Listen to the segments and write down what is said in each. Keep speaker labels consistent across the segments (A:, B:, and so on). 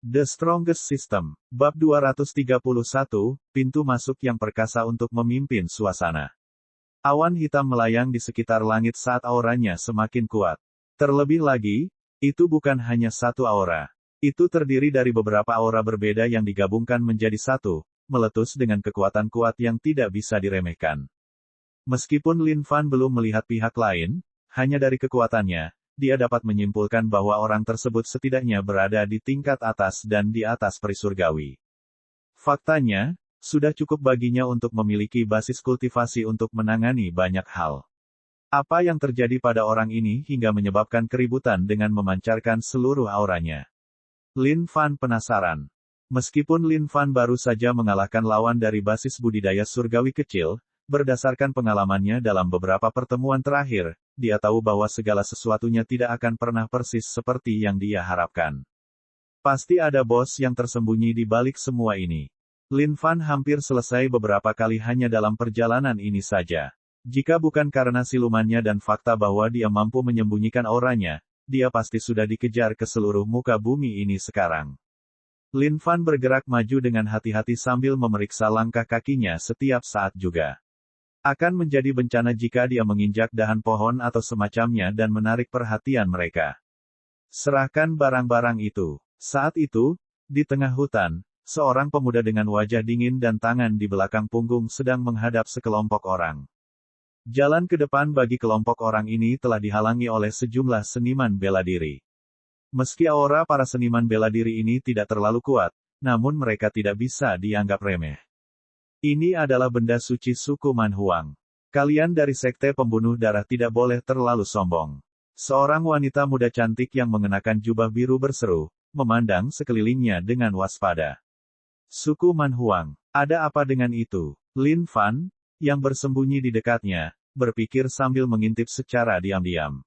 A: The Strongest System, Bab 231, Pintu Masuk yang Perkasa untuk Memimpin Suasana. Awan hitam melayang di sekitar langit saat auranya semakin kuat. Terlebih lagi, itu bukan hanya satu aura. Itu terdiri dari beberapa aura berbeda yang digabungkan menjadi satu, meletus dengan kekuatan kuat yang tidak bisa diremehkan. Meskipun Lin Fan belum melihat pihak lain, hanya dari kekuatannya, dia dapat menyimpulkan bahwa orang tersebut setidaknya berada di tingkat atas dan di atas perisurgawi. Faktanya, sudah cukup baginya untuk memiliki basis kultivasi untuk menangani banyak hal. Apa yang terjadi pada orang ini hingga menyebabkan keributan dengan memancarkan seluruh auranya? Lin Fan penasaran. Meskipun Lin Fan baru saja mengalahkan lawan dari basis budidaya surgawi kecil, berdasarkan pengalamannya dalam beberapa pertemuan terakhir, dia tahu bahwa segala sesuatunya tidak akan pernah persis seperti yang dia harapkan. Pasti ada bos yang tersembunyi di balik semua ini. Lin Fan hampir selesai beberapa kali hanya dalam perjalanan ini saja. Jika bukan karena silumannya dan fakta bahwa dia mampu menyembunyikan auranya, dia pasti sudah dikejar ke seluruh muka bumi ini sekarang. Lin Fan bergerak maju dengan hati-hati sambil memeriksa langkah kakinya setiap saat juga. Akan menjadi bencana jika dia menginjak dahan pohon atau semacamnya dan menarik perhatian mereka. Serahkan barang-barang itu. Saat itu, di tengah hutan, seorang pemuda dengan wajah dingin dan tangan di belakang punggung sedang menghadap sekelompok orang. Jalan ke depan bagi kelompok orang ini telah dihalangi oleh sejumlah seniman bela diri. Meski aura para seniman bela diri ini tidak terlalu kuat, namun mereka tidak bisa dianggap remeh. Ini adalah benda suci suku Manhuang. Kalian dari sekte pembunuh darah tidak boleh terlalu sombong. Seorang wanita muda cantik yang mengenakan jubah biru berseru, memandang sekelilingnya dengan waspada. Suku Manhuang, ada apa dengan itu? Lin Fan, yang bersembunyi di dekatnya, berpikir sambil mengintip secara diam-diam.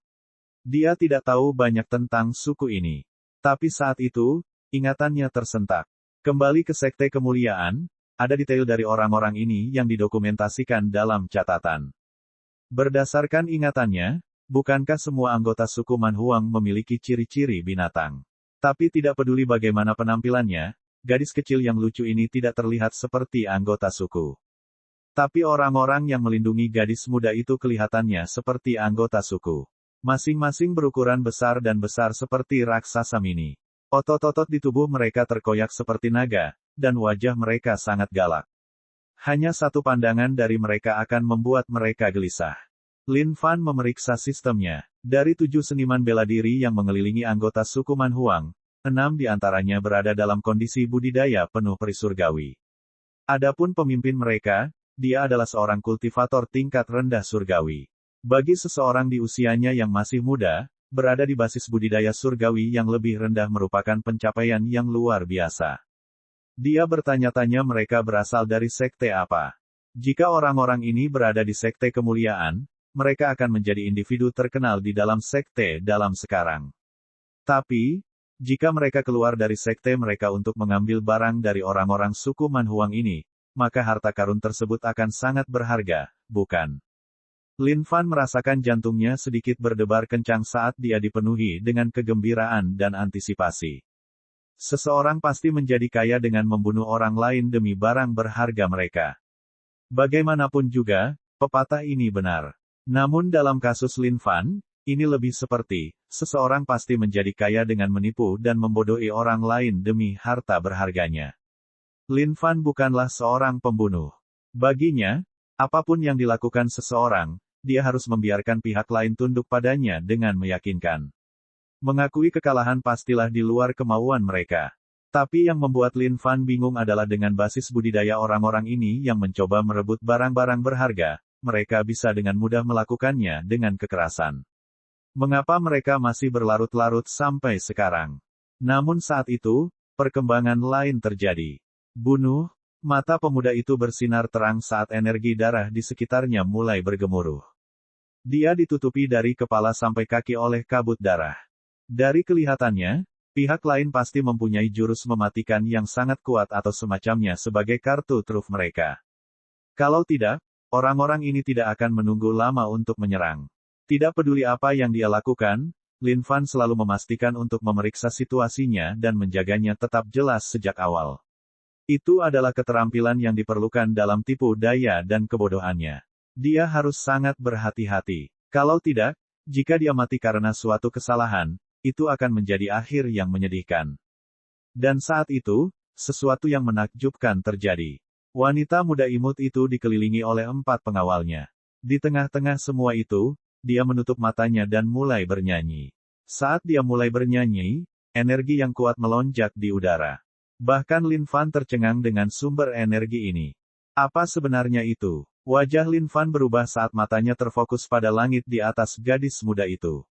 A: Dia tidak tahu banyak tentang suku ini. Tapi saat itu, ingatannya tersentak. Kembali ke sekte kemuliaan, ada detail dari orang-orang ini yang didokumentasikan dalam catatan. Berdasarkan ingatannya, bukankah semua anggota suku Manhuang memiliki ciri-ciri binatang? Tapi tidak peduli bagaimana penampilannya, gadis kecil yang lucu ini tidak terlihat seperti anggota suku. Tapi orang-orang yang melindungi gadis muda itu kelihatannya seperti anggota suku. Masing-masing berukuran besar dan besar seperti raksasa mini. Otot-otot di tubuh mereka terkoyak seperti naga, dan wajah mereka sangat galak. Hanya satu pandangan dari mereka akan membuat mereka gelisah. Lin Fan memeriksa sistemnya. Dari 7 seniman bela diri yang mengelilingi anggota suku Manhuang, 6 di antaranya berada dalam kondisi budidaya penuh perisurgawi. Adapun pemimpin mereka, dia adalah seorang kultivator tingkat rendah surgawi. Bagi seseorang di usianya yang masih muda, berada di basis budidaya surgawi yang lebih rendah merupakan pencapaian yang luar biasa. Dia bertanya-tanya mereka berasal dari sekte apa. Jika orang-orang ini berada di sekte kemuliaan, mereka akan menjadi individu terkenal di dalam sekte dalam sekarang. Tapi, jika mereka keluar dari sekte mereka untuk mengambil barang dari orang-orang suku Manhuang ini, maka harta karun tersebut akan sangat berharga, bukan? Lin Fan merasakan jantungnya sedikit berdebar kencang saat dia dipenuhi dengan kegembiraan dan antisipasi. Seseorang pasti menjadi kaya dengan membunuh orang lain demi barang berharga mereka. Bagaimanapun juga, pepatah ini benar. Namun dalam kasus Lin Fan, ini lebih seperti, seseorang pasti menjadi kaya dengan menipu dan membodohi orang lain demi harta berharganya. Lin Fan bukanlah seorang pembunuh. Baginya, apapun yang dilakukan seseorang, dia harus membiarkan pihak lain tunduk padanya dengan meyakinkan. Mengakui kekalahan pastilah di luar kemauan mereka. Tapi yang membuat Lin Fan bingung adalah dengan basis budidaya orang-orang ini yang mencoba merebut barang-barang berharga, mereka bisa dengan mudah melakukannya dengan kekerasan. Mengapa mereka masih berlarut-larut sampai sekarang? Namun saat itu, perkembangan lain terjadi. Bunuh, mata pemuda itu bersinar terang saat energi darah di sekitarnya mulai bergemuruh. Dia ditutupi dari kepala sampai kaki oleh kabut darah. Dari kelihatannya, pihak lain pasti mempunyai jurus mematikan yang sangat kuat atau semacamnya sebagai kartu truf mereka. Kalau tidak, orang-orang ini tidak akan menunggu lama untuk menyerang. Tidak peduli apa yang dia lakukan, Lin Fan selalu memastikan untuk memeriksa situasinya dan menjaganya tetap jelas sejak awal. Itu adalah keterampilan yang diperlukan dalam tipu daya dan kebodohannya. Dia harus sangat berhati-hati. Kalau tidak, jika dia mati karena suatu kesalahan, itu akan menjadi akhir yang menyedihkan. Dan saat itu, sesuatu yang menakjubkan terjadi. Wanita muda imut itu dikelilingi oleh 4 pengawalnya. Di tengah-tengah semua itu, dia menutup matanya dan mulai bernyanyi. Saat dia mulai bernyanyi, energi yang kuat melonjak di udara. Bahkan Lin Fan tercengang dengan sumber energi ini. Apa sebenarnya itu? Wajah Lin Fan berubah saat matanya terfokus pada langit di atas gadis muda itu.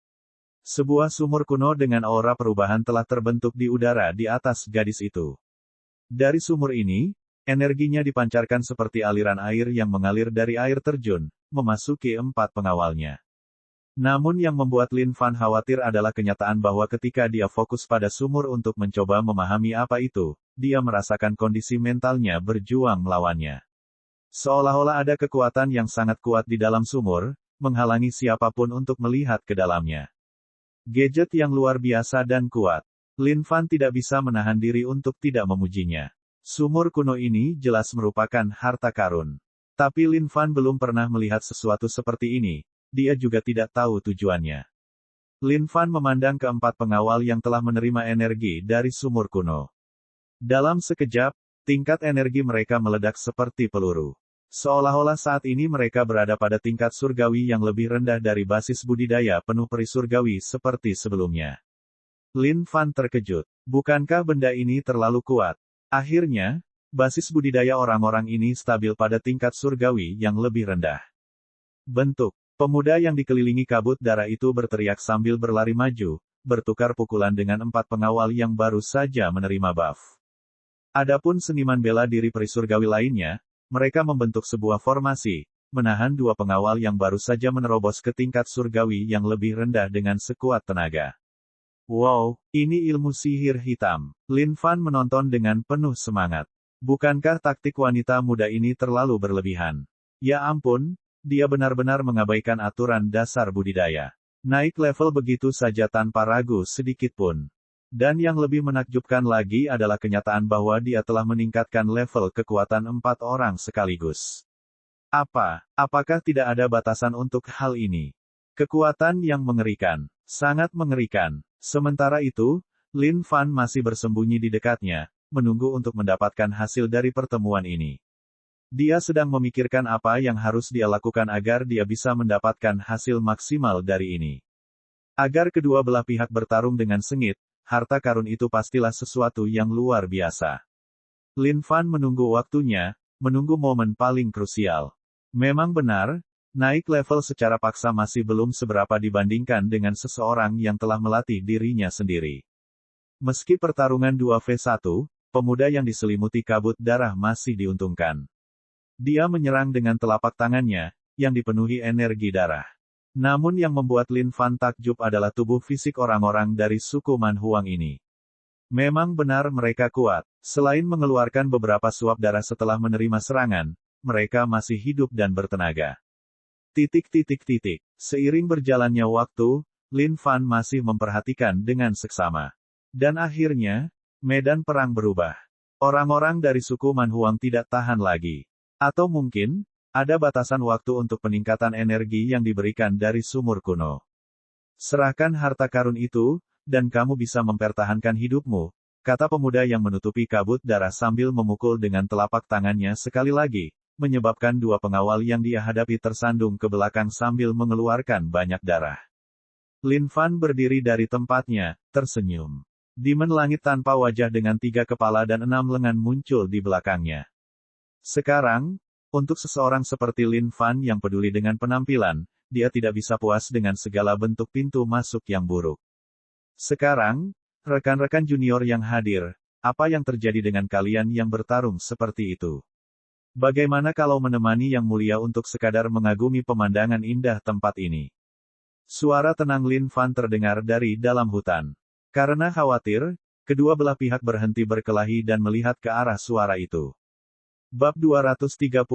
A: Sebuah sumur kuno dengan aura perubahan telah terbentuk di udara di atas gadis itu. Dari sumur ini, energinya dipancarkan seperti aliran air yang mengalir dari air terjun, memasuki 4 pengawalnya. Namun yang membuat Lin Fan khawatir adalah kenyataan bahwa ketika dia fokus pada sumur untuk mencoba memahami apa itu, dia merasakan kondisi mentalnya berjuang melawannya. Seolah-olah ada kekuatan yang sangat kuat di dalam sumur, menghalangi siapapun untuk melihat ke dalamnya. Gadget yang luar biasa dan kuat. Lin Fan tidak bisa menahan diri untuk tidak memujinya. Sumur kuno ini jelas merupakan harta karun. Tapi Lin Fan belum pernah melihat sesuatu seperti ini. Dia juga tidak tahu tujuannya. Lin Fan memandang ke-4 pengawal yang telah menerima energi dari sumur kuno. Dalam sekejap, tingkat energi mereka meledak seperti peluru. Seolah-olah saat ini mereka berada pada tingkat surgawi yang lebih rendah dari basis budidaya penuh peri surgawi seperti sebelumnya. Lin Fan terkejut. Bukankah benda ini terlalu kuat? Akhirnya, basis budidaya orang-orang ini stabil pada tingkat surgawi yang lebih rendah. Bentuk. Pemuda yang dikelilingi kabut darah itu berteriak sambil berlari maju, bertukar pukulan dengan 4 pengawal yang baru saja menerima buff. Adapun seniman bela diri peri surgawi lainnya, mereka membentuk sebuah formasi, menahan 2 pengawal yang baru saja menerobos ke tingkat surgawi yang lebih rendah dengan sekuat tenaga. Wow, ini ilmu sihir hitam. Lin Fan menonton dengan penuh semangat. Bukankah taktik wanita muda ini terlalu berlebihan? Ya ampun, dia benar-benar mengabaikan aturan dasar budidaya. Naik level begitu saja tanpa ragu sedikit pun. Dan yang lebih menakjubkan lagi adalah kenyataan bahwa dia telah meningkatkan level kekuatan 4 orang sekaligus. Apakah tidak ada batasan untuk hal ini? Kekuatan yang mengerikan. Sangat mengerikan. Sementara itu, Lin Fan masih bersembunyi di dekatnya, menunggu untuk mendapatkan hasil dari pertemuan ini. Dia sedang memikirkan apa yang harus dia lakukan agar dia bisa mendapatkan hasil maksimal dari ini. Agar kedua belah pihak bertarung dengan sengit, harta karun itu pastilah sesuatu yang luar biasa. Lin Fan menunggu waktunya, menunggu momen paling krusial. Memang benar, naik level secara paksa masih belum seberapa dibandingkan dengan seseorang yang telah melatih dirinya sendiri. Meski pertarungan 2v1, pemuda yang diselimuti kabut darah masih diuntungkan. Dia menyerang dengan telapak tangannya, yang dipenuhi energi darah. Namun yang membuat Lin Fan takjub adalah tubuh fisik orang-orang dari suku Man Huang ini. Memang benar mereka kuat. Selain mengeluarkan beberapa suap darah setelah menerima serangan, mereka masih hidup dan bertenaga. Seiring berjalannya waktu, Lin Fan masih memperhatikan dengan seksama. Dan akhirnya, medan perang berubah. Orang-orang dari suku Man Huang tidak tahan lagi. Atau mungkin, ada batasan waktu untuk peningkatan energi yang diberikan dari sumur kuno. Serahkan harta karun itu, dan kamu bisa mempertahankan hidupmu, kata pemuda yang menutupi kabut darah sambil memukul dengan telapak tangannya sekali lagi, menyebabkan 2 pengawal yang dia hadapi tersandung ke belakang sambil mengeluarkan banyak darah. Lin Fan berdiri dari tempatnya, tersenyum. Demon langit tanpa wajah dengan 3 kepala dan 6 lengan muncul di belakangnya. Sekarang, untuk seseorang seperti Lin Fan yang peduli dengan penampilan, dia tidak bisa puas dengan segala bentuk pintu masuk yang buruk. Sekarang, rekan-rekan junior yang hadir, apa yang terjadi dengan kalian yang bertarung seperti itu? Bagaimana kalau menemani yang mulia untuk sekadar mengagumi pemandangan indah tempat ini? Suara tenang Lin Fan terdengar dari dalam hutan. Karena khawatir, kedua belah pihak berhenti berkelahi dan melihat ke arah suara itu. Bab 232,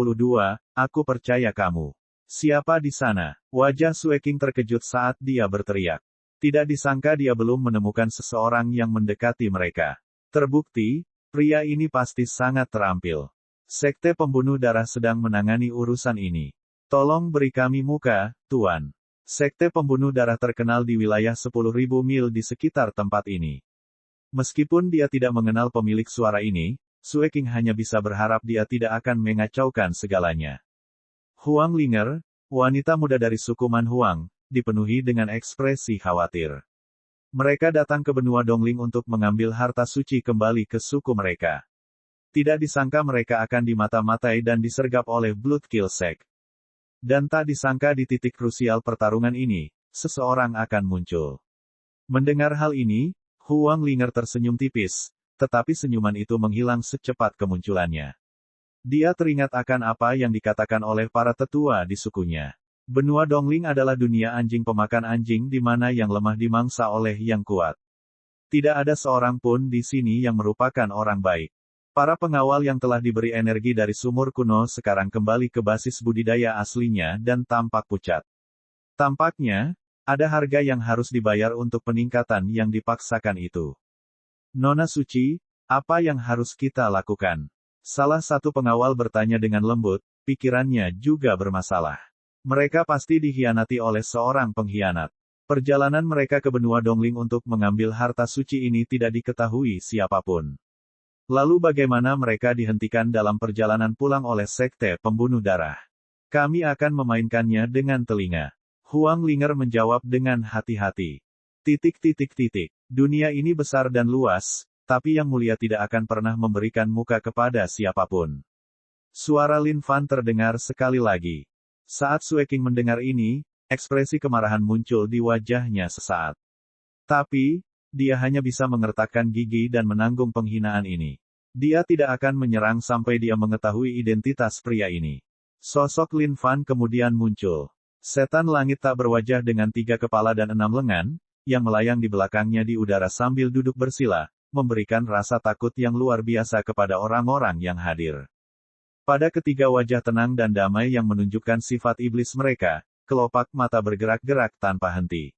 A: Aku percaya kamu. Siapa di sana? Wajah Sue King terkejut saat dia berteriak. Tidak disangka dia belum menemukan seseorang yang mendekati mereka. Terbukti, pria ini pasti sangat terampil. Sekte pembunuh darah sedang menangani urusan ini. Tolong beri kami muka, Tuan. Sekte pembunuh darah terkenal di wilayah 10.000 mil di sekitar tempat ini. Meskipun dia tidak mengenal pemilik suara ini, Sue King hanya bisa berharap dia tidak akan mengacaukan segalanya. Huang Linger, wanita muda dari suku Man Huang, dipenuhi dengan ekspresi khawatir. Mereka datang ke benua Dongling untuk mengambil harta suci kembali ke suku mereka. Tidak disangka mereka akan dimata-matai dan disergap oleh Bloodkill Sect. Dan tak disangka di titik krusial pertarungan ini, seseorang akan muncul. Mendengar hal ini, Huang Linger tersenyum tipis, tetapi senyuman itu menghilang secepat kemunculannya. Dia teringat akan apa yang dikatakan oleh para tetua di sukunya. Benua Dongling adalah dunia anjing pemakan anjing di mana yang lemah dimangsa oleh yang kuat. Tidak ada seorang pun di sini yang merupakan orang baik. Para pengawal yang telah diberi energi dari sumur kuno sekarang kembali ke basis budidaya aslinya dan tampak pucat. Tampaknya, ada harga yang harus dibayar untuk peningkatan yang dipaksakan itu. Nona Suci, apa yang harus kita lakukan? Salah satu pengawal bertanya dengan lembut, pikirannya juga bermasalah. Mereka pasti dikhianati oleh seorang pengkhianat. Perjalanan mereka ke benua Dongling untuk mengambil harta suci ini tidak diketahui siapapun. Lalu bagaimana mereka dihentikan dalam perjalanan pulang oleh sekte pembunuh darah? Kami akan memainkannya dengan telinga. Huang Linger menjawab dengan hati-hati. Dunia ini besar dan luas, tapi Yang Mulia tidak akan pernah memberikan muka kepada siapapun. Suara Lin Fan terdengar sekali lagi. Saat Sue King mendengar ini, ekspresi kemarahan muncul di wajahnya sesaat. Tapi, dia hanya bisa mengertakkan gigi dan menanggung penghinaan ini. Dia tidak akan menyerang sampai dia mengetahui identitas pria ini. Sosok Lin Fan kemudian muncul. Setan langit tak berwajah dengan 3 kepala dan 6 lengan, yang melayang di belakangnya di udara sambil duduk bersila, memberikan rasa takut yang luar biasa kepada orang-orang yang hadir. Pada ketiga wajah tenang dan damai yang menunjukkan sifat iblis mereka, kelopak mata bergerak-gerak tanpa henti.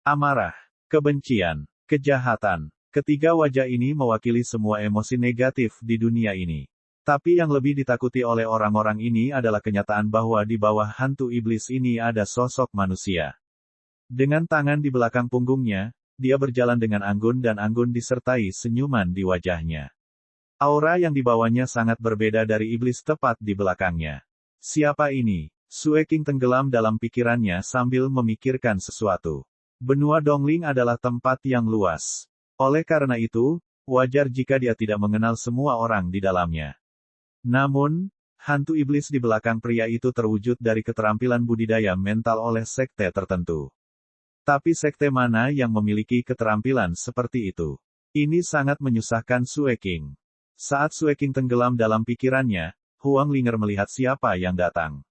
A: Amarah, kebencian, kejahatan. Ketiga wajah ini mewakili semua emosi negatif di dunia ini. Tapi yang lebih ditakuti oleh orang-orang ini adalah kenyataan bahwa di bawah hantu iblis ini ada sosok manusia. Dengan tangan di belakang punggungnya, dia berjalan dengan anggun dan anggun disertai senyuman di wajahnya. Aura yang dibawanya sangat berbeda dari iblis tepat di belakangnya. Siapa ini? Sue King tenggelam dalam pikirannya sambil memikirkan sesuatu. Benua Dongling adalah tempat yang luas. Oleh karena itu, wajar jika dia tidak mengenal semua orang di dalamnya. Namun, hantu iblis di belakang pria itu terwujud dari keterampilan budidaya mental oleh sekte tertentu. Tapi sekte mana yang memiliki keterampilan seperti itu? Ini sangat menyusahkan Sue King. Saat Sue King tenggelam dalam pikirannya, Huang Linger melihat siapa yang datang.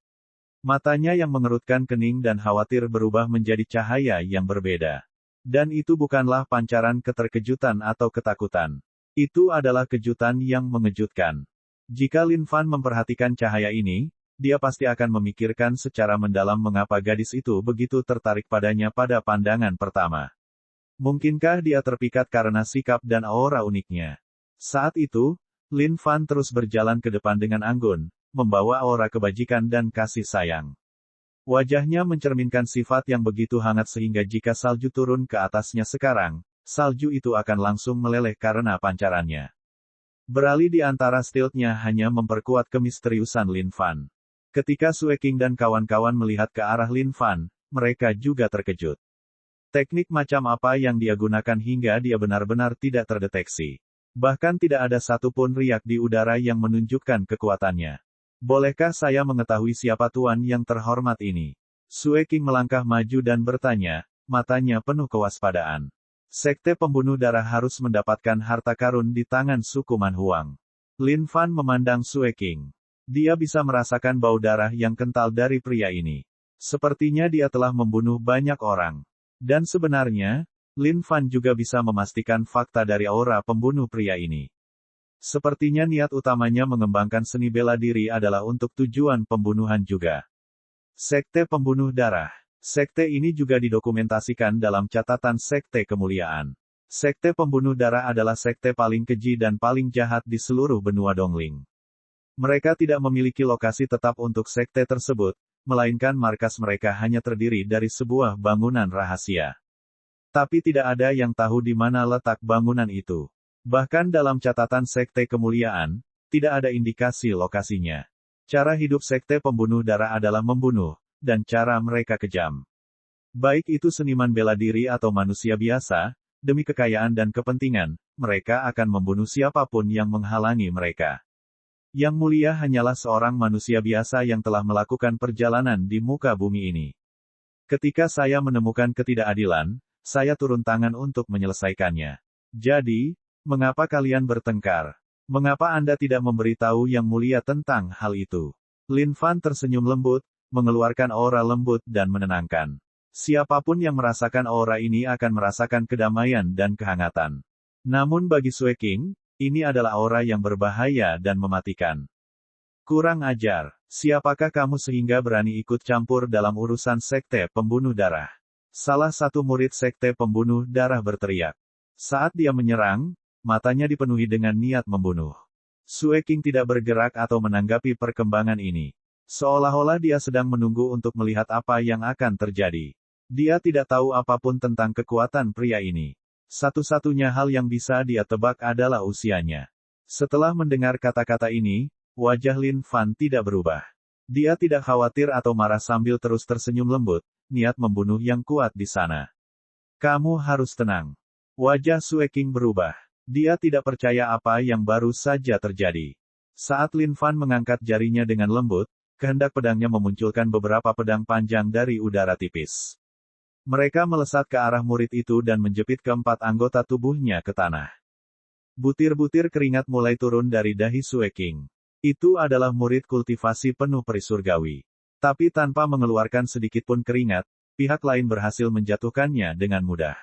A: Matanya yang mengerutkan kening dan khawatir berubah menjadi cahaya yang berbeda. Dan itu bukanlah pancaran keterkejutan atau ketakutan. Itu adalah kejutan yang mengejutkan. Jika Lin Fan memperhatikan cahaya ini, dia pasti akan memikirkan secara mendalam mengapa gadis itu begitu tertarik padanya pada pandangan pertama. Mungkinkah dia terpikat karena sikap dan aura uniknya? Saat itu, Lin Fan terus berjalan ke depan dengan anggun, membawa aura kebajikan dan kasih sayang. Wajahnya mencerminkan sifat yang begitu hangat sehingga jika salju turun ke atasnya sekarang, salju itu akan langsung meleleh karena pancarannya. Beralih di antara stiltnya hanya memperkuat kemisteriusan Lin Fan. Ketika Sue King dan kawan-kawan melihat ke arah Lin Fan, mereka juga terkejut. Teknik macam apa yang dia gunakan hingga dia benar-benar tidak terdeteksi. Bahkan tidak ada satupun riak di udara yang menunjukkan kekuatannya. Bolehkah saya mengetahui siapa tuan yang terhormat ini? Sue King melangkah maju dan bertanya, matanya penuh kewaspadaan. Sekte pembunuh darah harus mendapatkan harta karun di tangan suku Man Huang. Lin Fan memandang Sue King. Dia bisa merasakan bau darah yang kental dari pria ini. Sepertinya dia telah membunuh banyak orang. Dan sebenarnya, Lin Fan juga bisa memastikan fakta dari aura pembunuh pria ini. Sepertinya niat utamanya mengembangkan seni bela diri adalah untuk tujuan pembunuhan juga. Sekte pembunuh darah. Sekte ini juga didokumentasikan dalam catatan Sekte Kemuliaan. Sekte Pembunuh Darah adalah sekte paling keji dan paling jahat di seluruh benua Dongling. Mereka tidak memiliki lokasi tetap untuk sekte tersebut, melainkan markas mereka hanya terdiri dari sebuah bangunan rahasia. Tapi tidak ada yang tahu di mana letak bangunan itu. Bahkan dalam catatan Sekte Kemuliaan, tidak ada indikasi lokasinya. Cara hidup Sekte Pembunuh Darah adalah membunuh, dan cara mereka kejam. Baik itu seniman bela diri atau manusia biasa, demi kekayaan dan kepentingan, mereka akan membunuh siapapun yang menghalangi mereka. Yang mulia hanyalah seorang manusia biasa yang telah melakukan perjalanan di muka bumi ini. Ketika saya menemukan ketidakadilan, saya turun tangan untuk menyelesaikannya. Jadi, mengapa kalian bertengkar? Mengapa Anda tidak memberitahu Yang Mulia tentang hal itu? Lin Fan tersenyum lembut, mengeluarkan aura lembut dan menenangkan. Siapapun yang merasakan aura ini akan merasakan kedamaian dan kehangatan. Namun bagi Sue King, ini adalah aura yang berbahaya dan mematikan. Kurang ajar, siapakah kamu sehingga berani ikut campur dalam urusan Sekte Pembunuh Darah? Salah satu murid Sekte Pembunuh Darah berteriak. Saat dia menyerang, matanya dipenuhi dengan niat membunuh. Sue King tidak bergerak atau menanggapi perkembangan ini. Seolah-olah dia sedang menunggu untuk melihat apa yang akan terjadi. Dia tidak tahu apapun tentang kekuatan pria ini. Satu-satunya hal yang bisa dia tebak adalah usianya. Setelah mendengar kata-kata ini, wajah Lin Fan tidak berubah. Dia tidak khawatir atau marah sambil terus tersenyum lembut, niat membunuh yang kuat di sana. Kamu harus tenang. Wajah Sue King berubah. Dia tidak percaya apa yang baru saja terjadi. Saat Lin Fan mengangkat jarinya dengan lembut, kehendak pedangnya memunculkan beberapa pedang panjang dari udara tipis. Mereka melesat ke arah murid itu dan menjepit keempat anggota tubuhnya ke tanah. Butir-butir keringat mulai turun dari dahi Sue King. Itu adalah murid kultivasi penuh peri surgawi. Tapi tanpa mengeluarkan sedikitpun keringat, pihak lain berhasil menjatuhkannya dengan mudah.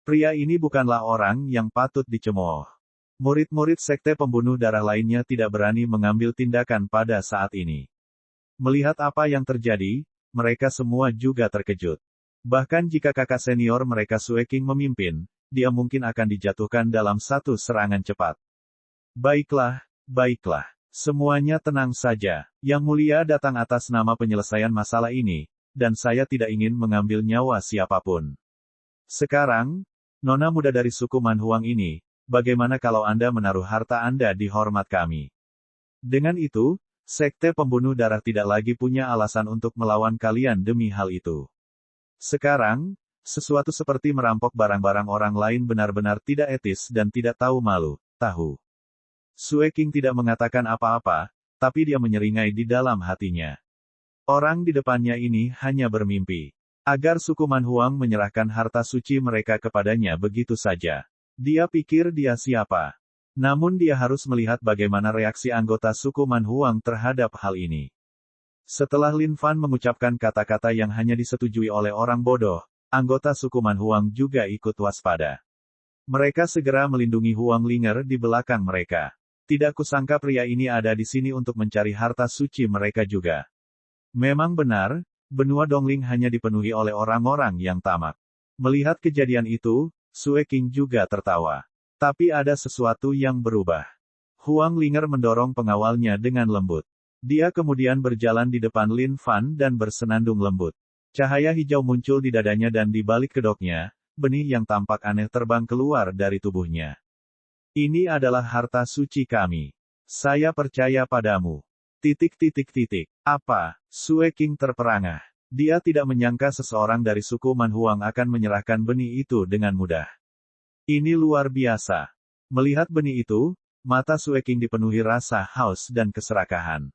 A: Pria ini bukanlah orang yang patut dicemooh. Murid-murid Sekte Pembunuh Darah lainnya tidak berani mengambil tindakan pada saat ini. Melihat apa yang terjadi, mereka semua juga terkejut. Bahkan jika kakak senior mereka Sue King memimpin, dia mungkin akan dijatuhkan dalam satu serangan cepat. Baiklah, baiklah. Semuanya tenang saja. Yang Mulia datang atas nama penyelesaian masalah ini, dan saya tidak ingin mengambil nyawa siapapun. Sekarang, nona muda dari suku Manhuang ini, bagaimana kalau Anda menaruh harta Anda di hormat kami? Dengan itu, Sekte Pembunuh Darah tidak lagi punya alasan untuk melawan kalian demi hal itu. Sekarang, sesuatu seperti merampok barang-barang orang lain benar-benar tidak etis dan tidak tahu malu, tahu. Sue King tidak mengatakan apa-apa, tapi dia menyeringai di dalam hatinya. Orang di depannya ini hanya bermimpi. Agar suku Manhuang menyerahkan harta suci mereka kepadanya begitu saja. Dia pikir dia siapa. Namun dia harus melihat bagaimana reaksi anggota suku Manhuang terhadap hal ini. Setelah Lin Fan mengucapkan kata-kata yang hanya disetujui oleh orang bodoh, anggota suku Manhuang juga ikut waspada. Mereka segera melindungi Huang Linger di belakang mereka. Tidak kusangka pria ini ada di sini untuk mencari harta suci mereka juga. Memang benar, benua Dongling hanya dipenuhi oleh orang-orang yang tamak. Melihat kejadian itu, Sue King juga tertawa. Tapi ada sesuatu yang berubah. Huang Linger mendorong pengawalnya dengan lembut. Dia kemudian berjalan di depan Lin Fan dan bersenandung lembut. Cahaya hijau muncul di dadanya dan di balik kedoknya, benih yang tampak aneh terbang keluar dari tubuhnya. Ini adalah harta suci kami. Saya percaya padamu. Apa? Sue King terperangah. Dia tidak menyangka seseorang dari suku Manhuang akan menyerahkan benih itu dengan mudah. Ini luar biasa. Melihat benih itu, mata Sue King dipenuhi rasa haus dan keserakahan.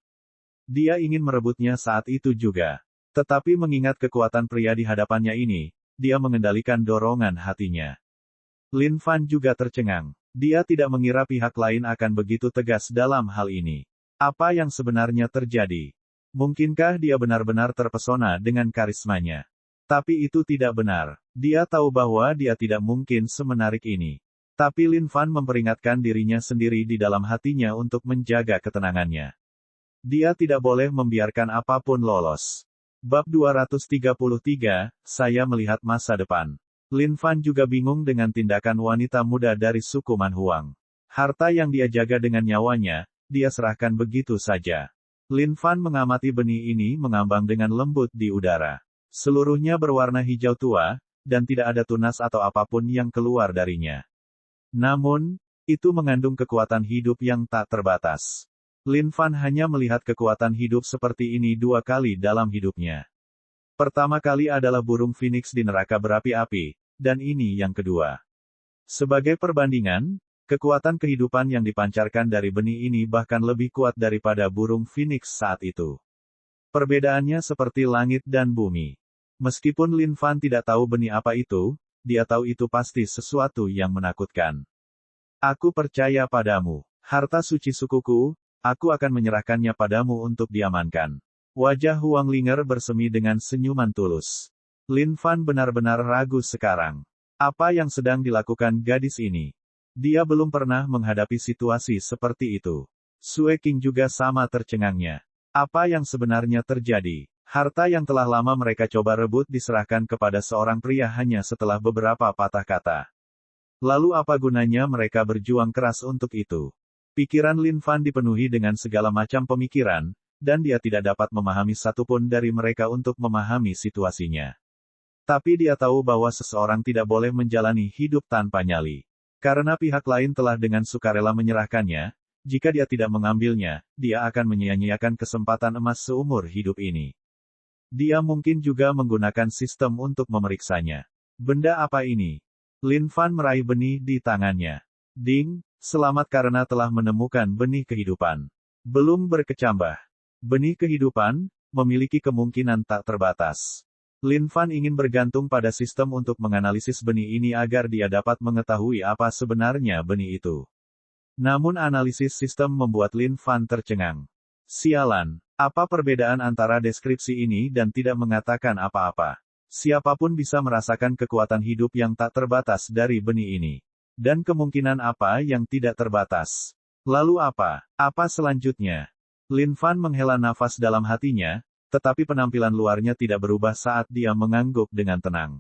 A: Dia ingin merebutnya saat itu juga. Tetapi mengingat kekuatan pria di hadapannya ini, dia mengendalikan dorongan hatinya. Lin Fan juga tercengang. Dia tidak mengira pihak lain akan begitu tegas dalam hal ini. Apa yang sebenarnya terjadi? Mungkinkah dia benar-benar terpesona dengan karismanya? Tapi itu tidak benar. Dia tahu bahwa dia tidak mungkin semenarik ini. Tapi Lin Fan memperingatkan dirinya sendiri di dalam hatinya untuk menjaga ketenangannya. Dia tidak boleh membiarkan apapun lolos. Bab 233, saya melihat masa depan. Lin Fan juga bingung dengan tindakan wanita muda dari suku Man Huang. Harta yang dia jaga dengan nyawanya, dia serahkan begitu saja. Lin Fan mengamati benih ini mengambang dengan lembut di udara. Seluruhnya berwarna hijau tua, dan tidak ada tunas atau apapun yang keluar darinya. Namun, itu mengandung kekuatan hidup yang tak terbatas. Lin Fan hanya melihat kekuatan hidup seperti ini 2 kali dalam hidupnya. Pertama kali adalah burung phoenix di neraka berapi-api, dan ini yang kedua. Sebagai perbandingan, kekuatan kehidupan yang dipancarkan dari benih ini bahkan lebih kuat daripada burung phoenix saat itu. Perbedaannya seperti langit dan bumi. Meskipun Lin Fan tidak tahu benih apa itu, dia tahu itu pasti sesuatu yang menakutkan. Aku percaya padamu, harta suci sukuku, aku akan menyerahkannya padamu untuk diamankan. Wajah Huang Linger bersemi dengan senyuman tulus. Lin Fan benar-benar ragu sekarang. Apa yang sedang dilakukan gadis ini? Dia belum pernah menghadapi situasi seperti itu. Sue King juga sama tercengangnya. Apa yang sebenarnya terjadi? Harta yang telah lama mereka coba rebut diserahkan kepada seorang pria hanya setelah beberapa patah kata. Lalu apa gunanya mereka berjuang keras untuk itu? Pikiran Lin Fan dipenuhi dengan segala macam pemikiran, dan dia tidak dapat memahami satupun dari mereka untuk memahami situasinya. Tapi dia tahu bahwa seseorang tidak boleh menjalani hidup tanpa nyali. Karena pihak lain telah dengan sukarela menyerahkannya, jika dia tidak mengambilnya, dia akan menyia-nyiakan kesempatan emas seumur hidup ini. Dia mungkin juga menggunakan sistem untuk memeriksanya. Benda apa ini? Lin Fan meraih benih di tangannya. Ding, selamat karena telah menemukan benih kehidupan. Belum berkecambah. Benih kehidupan, memiliki kemungkinan tak terbatas. Lin Fan ingin bergantung pada sistem untuk menganalisis benih ini agar dia dapat mengetahui apa sebenarnya benih itu. Namun analisis sistem membuat Lin Fan tercengang. Sialan, apa perbedaan antara deskripsi ini dan tidak mengatakan apa-apa? Siapapun bisa merasakan kekuatan hidup yang tak terbatas dari benih ini. Dan kemungkinan apa yang tidak terbatas. Lalu apa? Apa selanjutnya? Lin Fan menghela nafas dalam hatinya, tetapi penampilan luarnya tidak berubah saat dia mengangguk dengan tenang.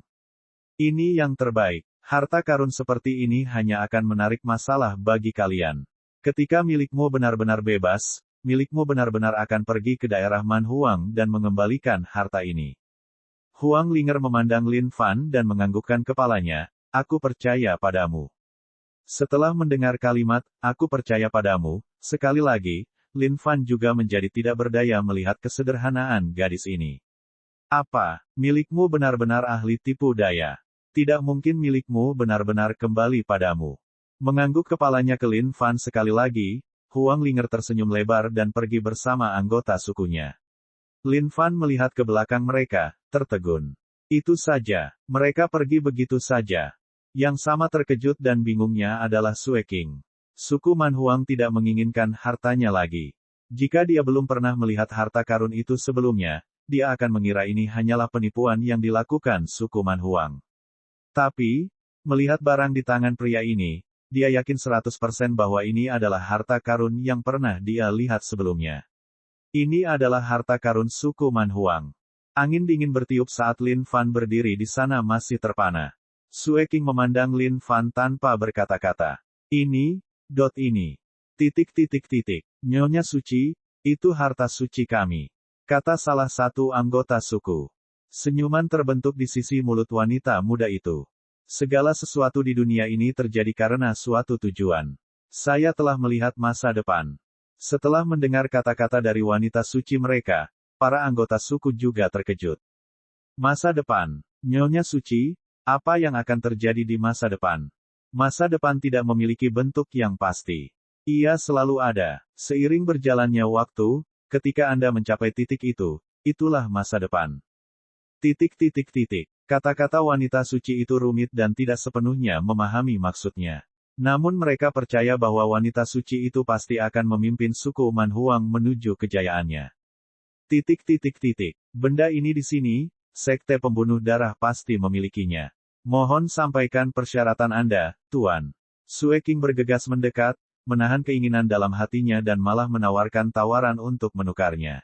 A: Ini yang terbaik. Harta karun seperti ini hanya akan menarik masalah bagi kalian. Ketika milikmu benar-benar bebas, milikmu benar-benar akan pergi ke daerah Man Huang dan mengembalikan harta ini. Huang Linger memandang Lin Fan dan menganggukkan kepalanya, aku percaya padamu. Setelah mendengar kalimat, aku percaya padamu, sekali lagi, Lin Fan juga menjadi tidak berdaya melihat kesederhanaan gadis ini. Apa, milikmu benar-benar ahli tipu daya? Tidak mungkin milikmu benar-benar kembali padamu. Mengangguk kepalanya ke Lin Fan sekali lagi, Huang Linger tersenyum lebar dan pergi bersama anggota sukunya. Lin Fan melihat ke belakang mereka, tertegun. Itu saja, mereka pergi begitu saja. Yang sama terkejut dan bingungnya adalah Sue King. Suku Man Huang tidak menginginkan hartanya lagi. Jika dia belum pernah melihat harta karun itu sebelumnya, dia akan mengira ini hanyalah penipuan yang dilakukan suku Man Huang. Tapi, melihat barang di tangan pria ini, dia yakin 100% bahwa ini adalah harta karun yang pernah dia lihat sebelumnya. Ini adalah harta karun suku Man Huang. Angin dingin bertiup saat Lin Fan berdiri di sana masih terpana. Sue King memandang Lin Fan tanpa berkata-kata. Ini. Nyonya suci, itu harta suci kami. Kata salah satu anggota suku. Senyuman terbentuk di sisi mulut wanita muda itu. Segala sesuatu di dunia ini terjadi karena suatu tujuan. Saya telah melihat masa depan. Setelah mendengar kata-kata dari wanita suci mereka, para anggota suku juga terkejut. Masa depan, Nyonya Suci, apa yang akan terjadi di masa depan? Masa depan tidak memiliki bentuk yang pasti. Ia selalu ada. Seiring berjalannya waktu, ketika Anda mencapai titik itu, itulah masa depan. Kata-kata wanita suci itu rumit dan tidak sepenuhnya memahami maksudnya. Namun mereka percaya bahwa wanita suci itu pasti akan memimpin suku Man Huang menuju kejayaannya. Benda ini di sini, sekte pembunuh darah pasti memilikinya. Mohon sampaikan persyaratan Anda, Tuan. Sue King bergegas mendekat, menahan keinginan dalam hatinya dan malah menawarkan tawaran untuk menukarnya.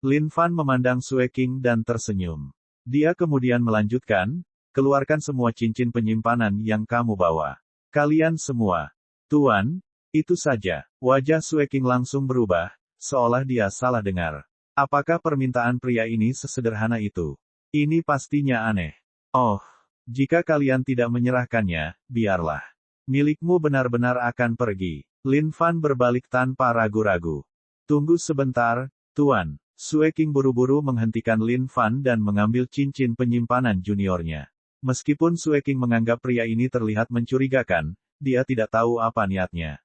A: Lin Fan memandang Sue King dan tersenyum. Dia kemudian melanjutkan, keluarkan semua cincin penyimpanan yang kamu bawa. Kalian semua. Tuan, itu saja. Wajah Sue King langsung berubah, seolah dia salah dengar. Apakah permintaan pria ini sesederhana itu? Ini pastinya aneh. Oh, jika kalian tidak menyerahkannya, biarlah. Milikmu benar-benar akan pergi. Lin Fan berbalik tanpa ragu-ragu. Tunggu sebentar, Tuan. Sue King buru-buru menghentikan Lin Fan dan mengambil cincin penyimpanan juniornya. Meskipun Sue King menganggap pria ini terlihat mencurigakan, dia tidak tahu apa niatnya.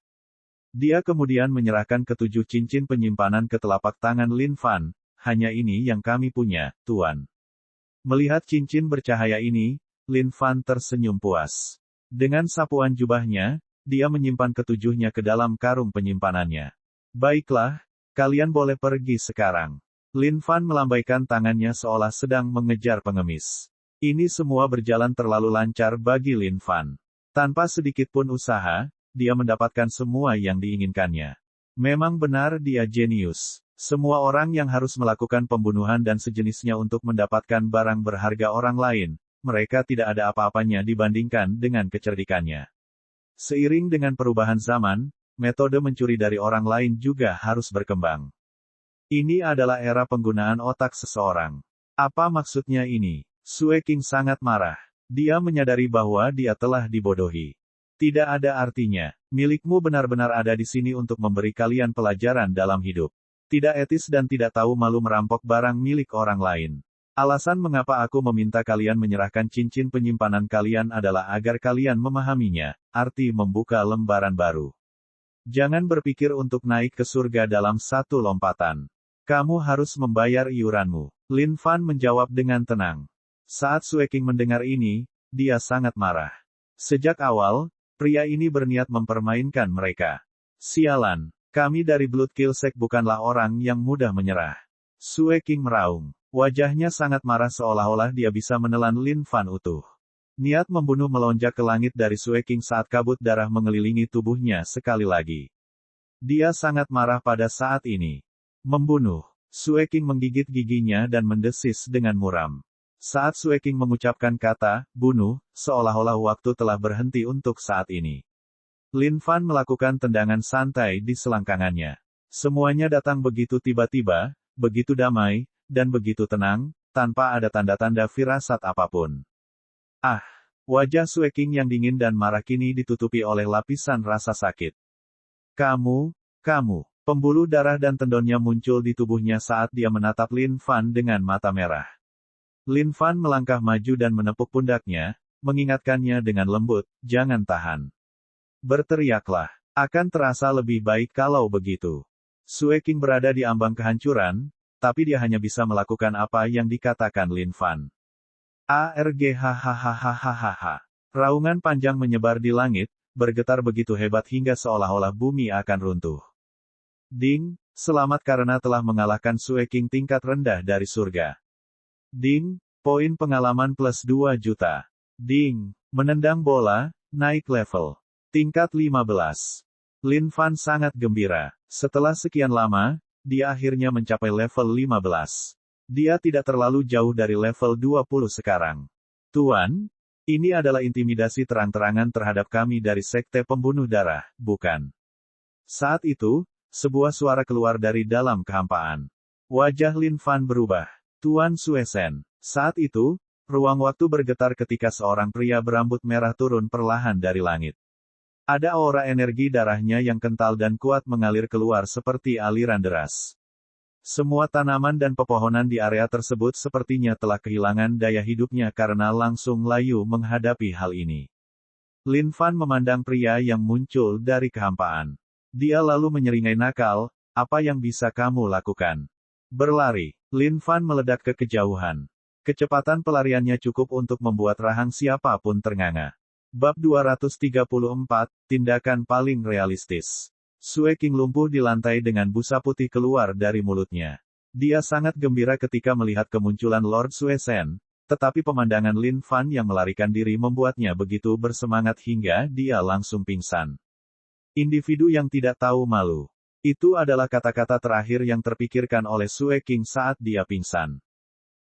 A: Dia kemudian menyerahkan ketujuh cincin penyimpanan ke telapak tangan Lin Fan. Hanya ini yang kami punya, Tuan. Melihat cincin bercahaya ini, Lin Fan tersenyum puas. Dengan sapuan jubahnya, dia menyimpan ketujuhnya ke dalam karung penyimpanannya. Baiklah, kalian boleh pergi sekarang. Lin Fan melambaikan tangannya seolah sedang mengejar pengemis. Ini semua berjalan terlalu lancar bagi Lin Fan. Tanpa sedikit pun usaha, dia mendapatkan semua yang diinginkannya. Memang benar dia jenius. Semua orang yang harus melakukan pembunuhan dan sejenisnya untuk mendapatkan barang berharga orang lain, mereka tidak ada apa-apanya dibandingkan dengan kecerdikannya. Seiring dengan perubahan zaman, metode mencuri dari orang lain juga harus berkembang. Ini adalah era penggunaan otak seseorang. Apa maksudnya ini? Sue King sangat marah. Dia menyadari bahwa dia telah dibodohi. Tidak ada artinya. Milikmu benar-benar ada di sini untuk memberi kalian pelajaran dalam hidup. Tidak etis dan tidak tahu malu merampok barang milik orang lain. Alasan mengapa aku meminta kalian menyerahkan cincin penyimpanan kalian adalah agar kalian memahaminya, arti membuka lembaran baru. Jangan berpikir untuk naik ke surga dalam satu lompatan. Kamu harus membayar iuranmu. Lin Fan menjawab dengan tenang. Saat Sue King mendengar ini, dia sangat marah. Sejak awal, pria ini berniat mempermainkan mereka. Sialan, kami dari Blood Kill Sect bukanlah orang yang mudah menyerah. Sue King meraung. Wajahnya sangat marah seolah-olah dia bisa menelan Lin Fan utuh. Niat membunuh melonjak ke langit dari Sue King saat kabut darah mengelilingi tubuhnya sekali lagi. Dia sangat marah pada saat ini. Membunuh. Sue King menggigit giginya dan mendesis dengan muram. Saat Sue King mengucapkan kata, bunuh, seolah-olah waktu telah berhenti untuk saat ini. Lin Fan melakukan tendangan santai di selangkangannya. Semuanya datang begitu tiba-tiba, begitu damai, dan begitu tenang, tanpa ada tanda-tanda firasat apapun. Ah! Wajah Sue King yang dingin dan marah kini ditutupi oleh lapisan rasa sakit. Kamu. Pembuluh darah dan tendonnya muncul di tubuhnya saat dia menatap Lin Fan dengan mata merah. Lin Fan melangkah maju dan menepuk pundaknya, mengingatkannya dengan lembut, jangan tahan. Berteriaklah. Akan terasa lebih baik kalau begitu. Sue King berada di ambang kehancuran, tapi dia hanya bisa melakukan apa yang dikatakan Lin Fan. Arghahahahahaha. Raungan panjang menyebar di langit, bergetar begitu hebat hingga seolah-olah bumi akan runtuh. Ding, selamat karena telah mengalahkan Sue King tingkat rendah dari surga. Ding, poin pengalaman plus 2 juta. Ding, menendang bola, naik level. Tingkat 15. Lin Fan sangat gembira. Setelah sekian lama, dia akhirnya mencapai level 15. Dia tidak terlalu jauh dari level 20 sekarang. Tuan, ini adalah intimidasi terang-terangan terhadap kami dari Sekte Pembunuh Darah, bukan? Saat itu, sebuah suara keluar dari dalam kehampaan. Wajah Lin Fan berubah. Tuan Sue Sen. Saat itu, ruang waktu bergetar ketika seorang pria berambut merah turun perlahan dari langit. Ada aura energi darahnya yang kental dan kuat mengalir keluar seperti aliran deras. Semua tanaman dan pepohonan di area tersebut sepertinya telah kehilangan daya hidupnya karena langsung layu menghadapi hal ini. Lin Fan memandang pria yang muncul dari kehampaan. Dia lalu menyeringai nakal, apa yang bisa kamu lakukan? Berlari. Lin Fan meledak ke kejauhan. Kecepatan pelariannya cukup untuk membuat rahang siapapun ternganga. Bab 234, Tindakan Paling Realistis. Sue King lumpuh di lantai dengan busa putih keluar dari mulutnya. Dia sangat gembira ketika melihat kemunculan Lord Sue Sen, tetapi pemandangan Lin Fan yang melarikan diri membuatnya begitu bersemangat hingga dia langsung pingsan. Individu yang tidak tahu malu. Itu adalah kata-kata terakhir yang terpikirkan oleh Sue King saat dia pingsan.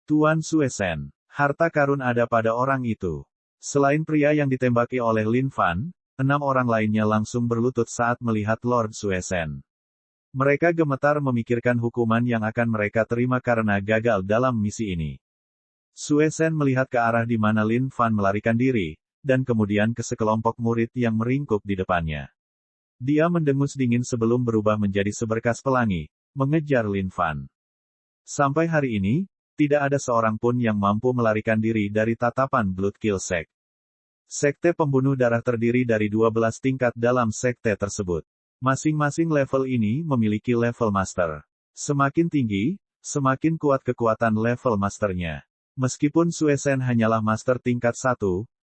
A: Tuan Sue Sen, harta karun ada pada orang itu. Selain pria yang ditembaki oleh Lin Fan, 6 orang lainnya langsung berlutut saat melihat Lord Sue Sen. Mereka gemetar memikirkan hukuman yang akan mereka terima karena gagal dalam misi ini. Sue Sen melihat ke arah di mana Lin Fan melarikan diri, dan kemudian ke sekelompok murid yang meringkuk di depannya. Dia mendengus dingin sebelum berubah menjadi seberkas pelangi, mengejar Lin Fan. Sampai hari ini, tidak ada seorang pun yang mampu melarikan diri dari tatapan Bloodkill Sect. Sekte pembunuh darah terdiri dari 12 tingkat dalam sekte tersebut. Masing-masing level ini memiliki level master. Semakin tinggi, semakin kuat kekuatan level masternya. Meskipun Sue Sen hanyalah master tingkat 1,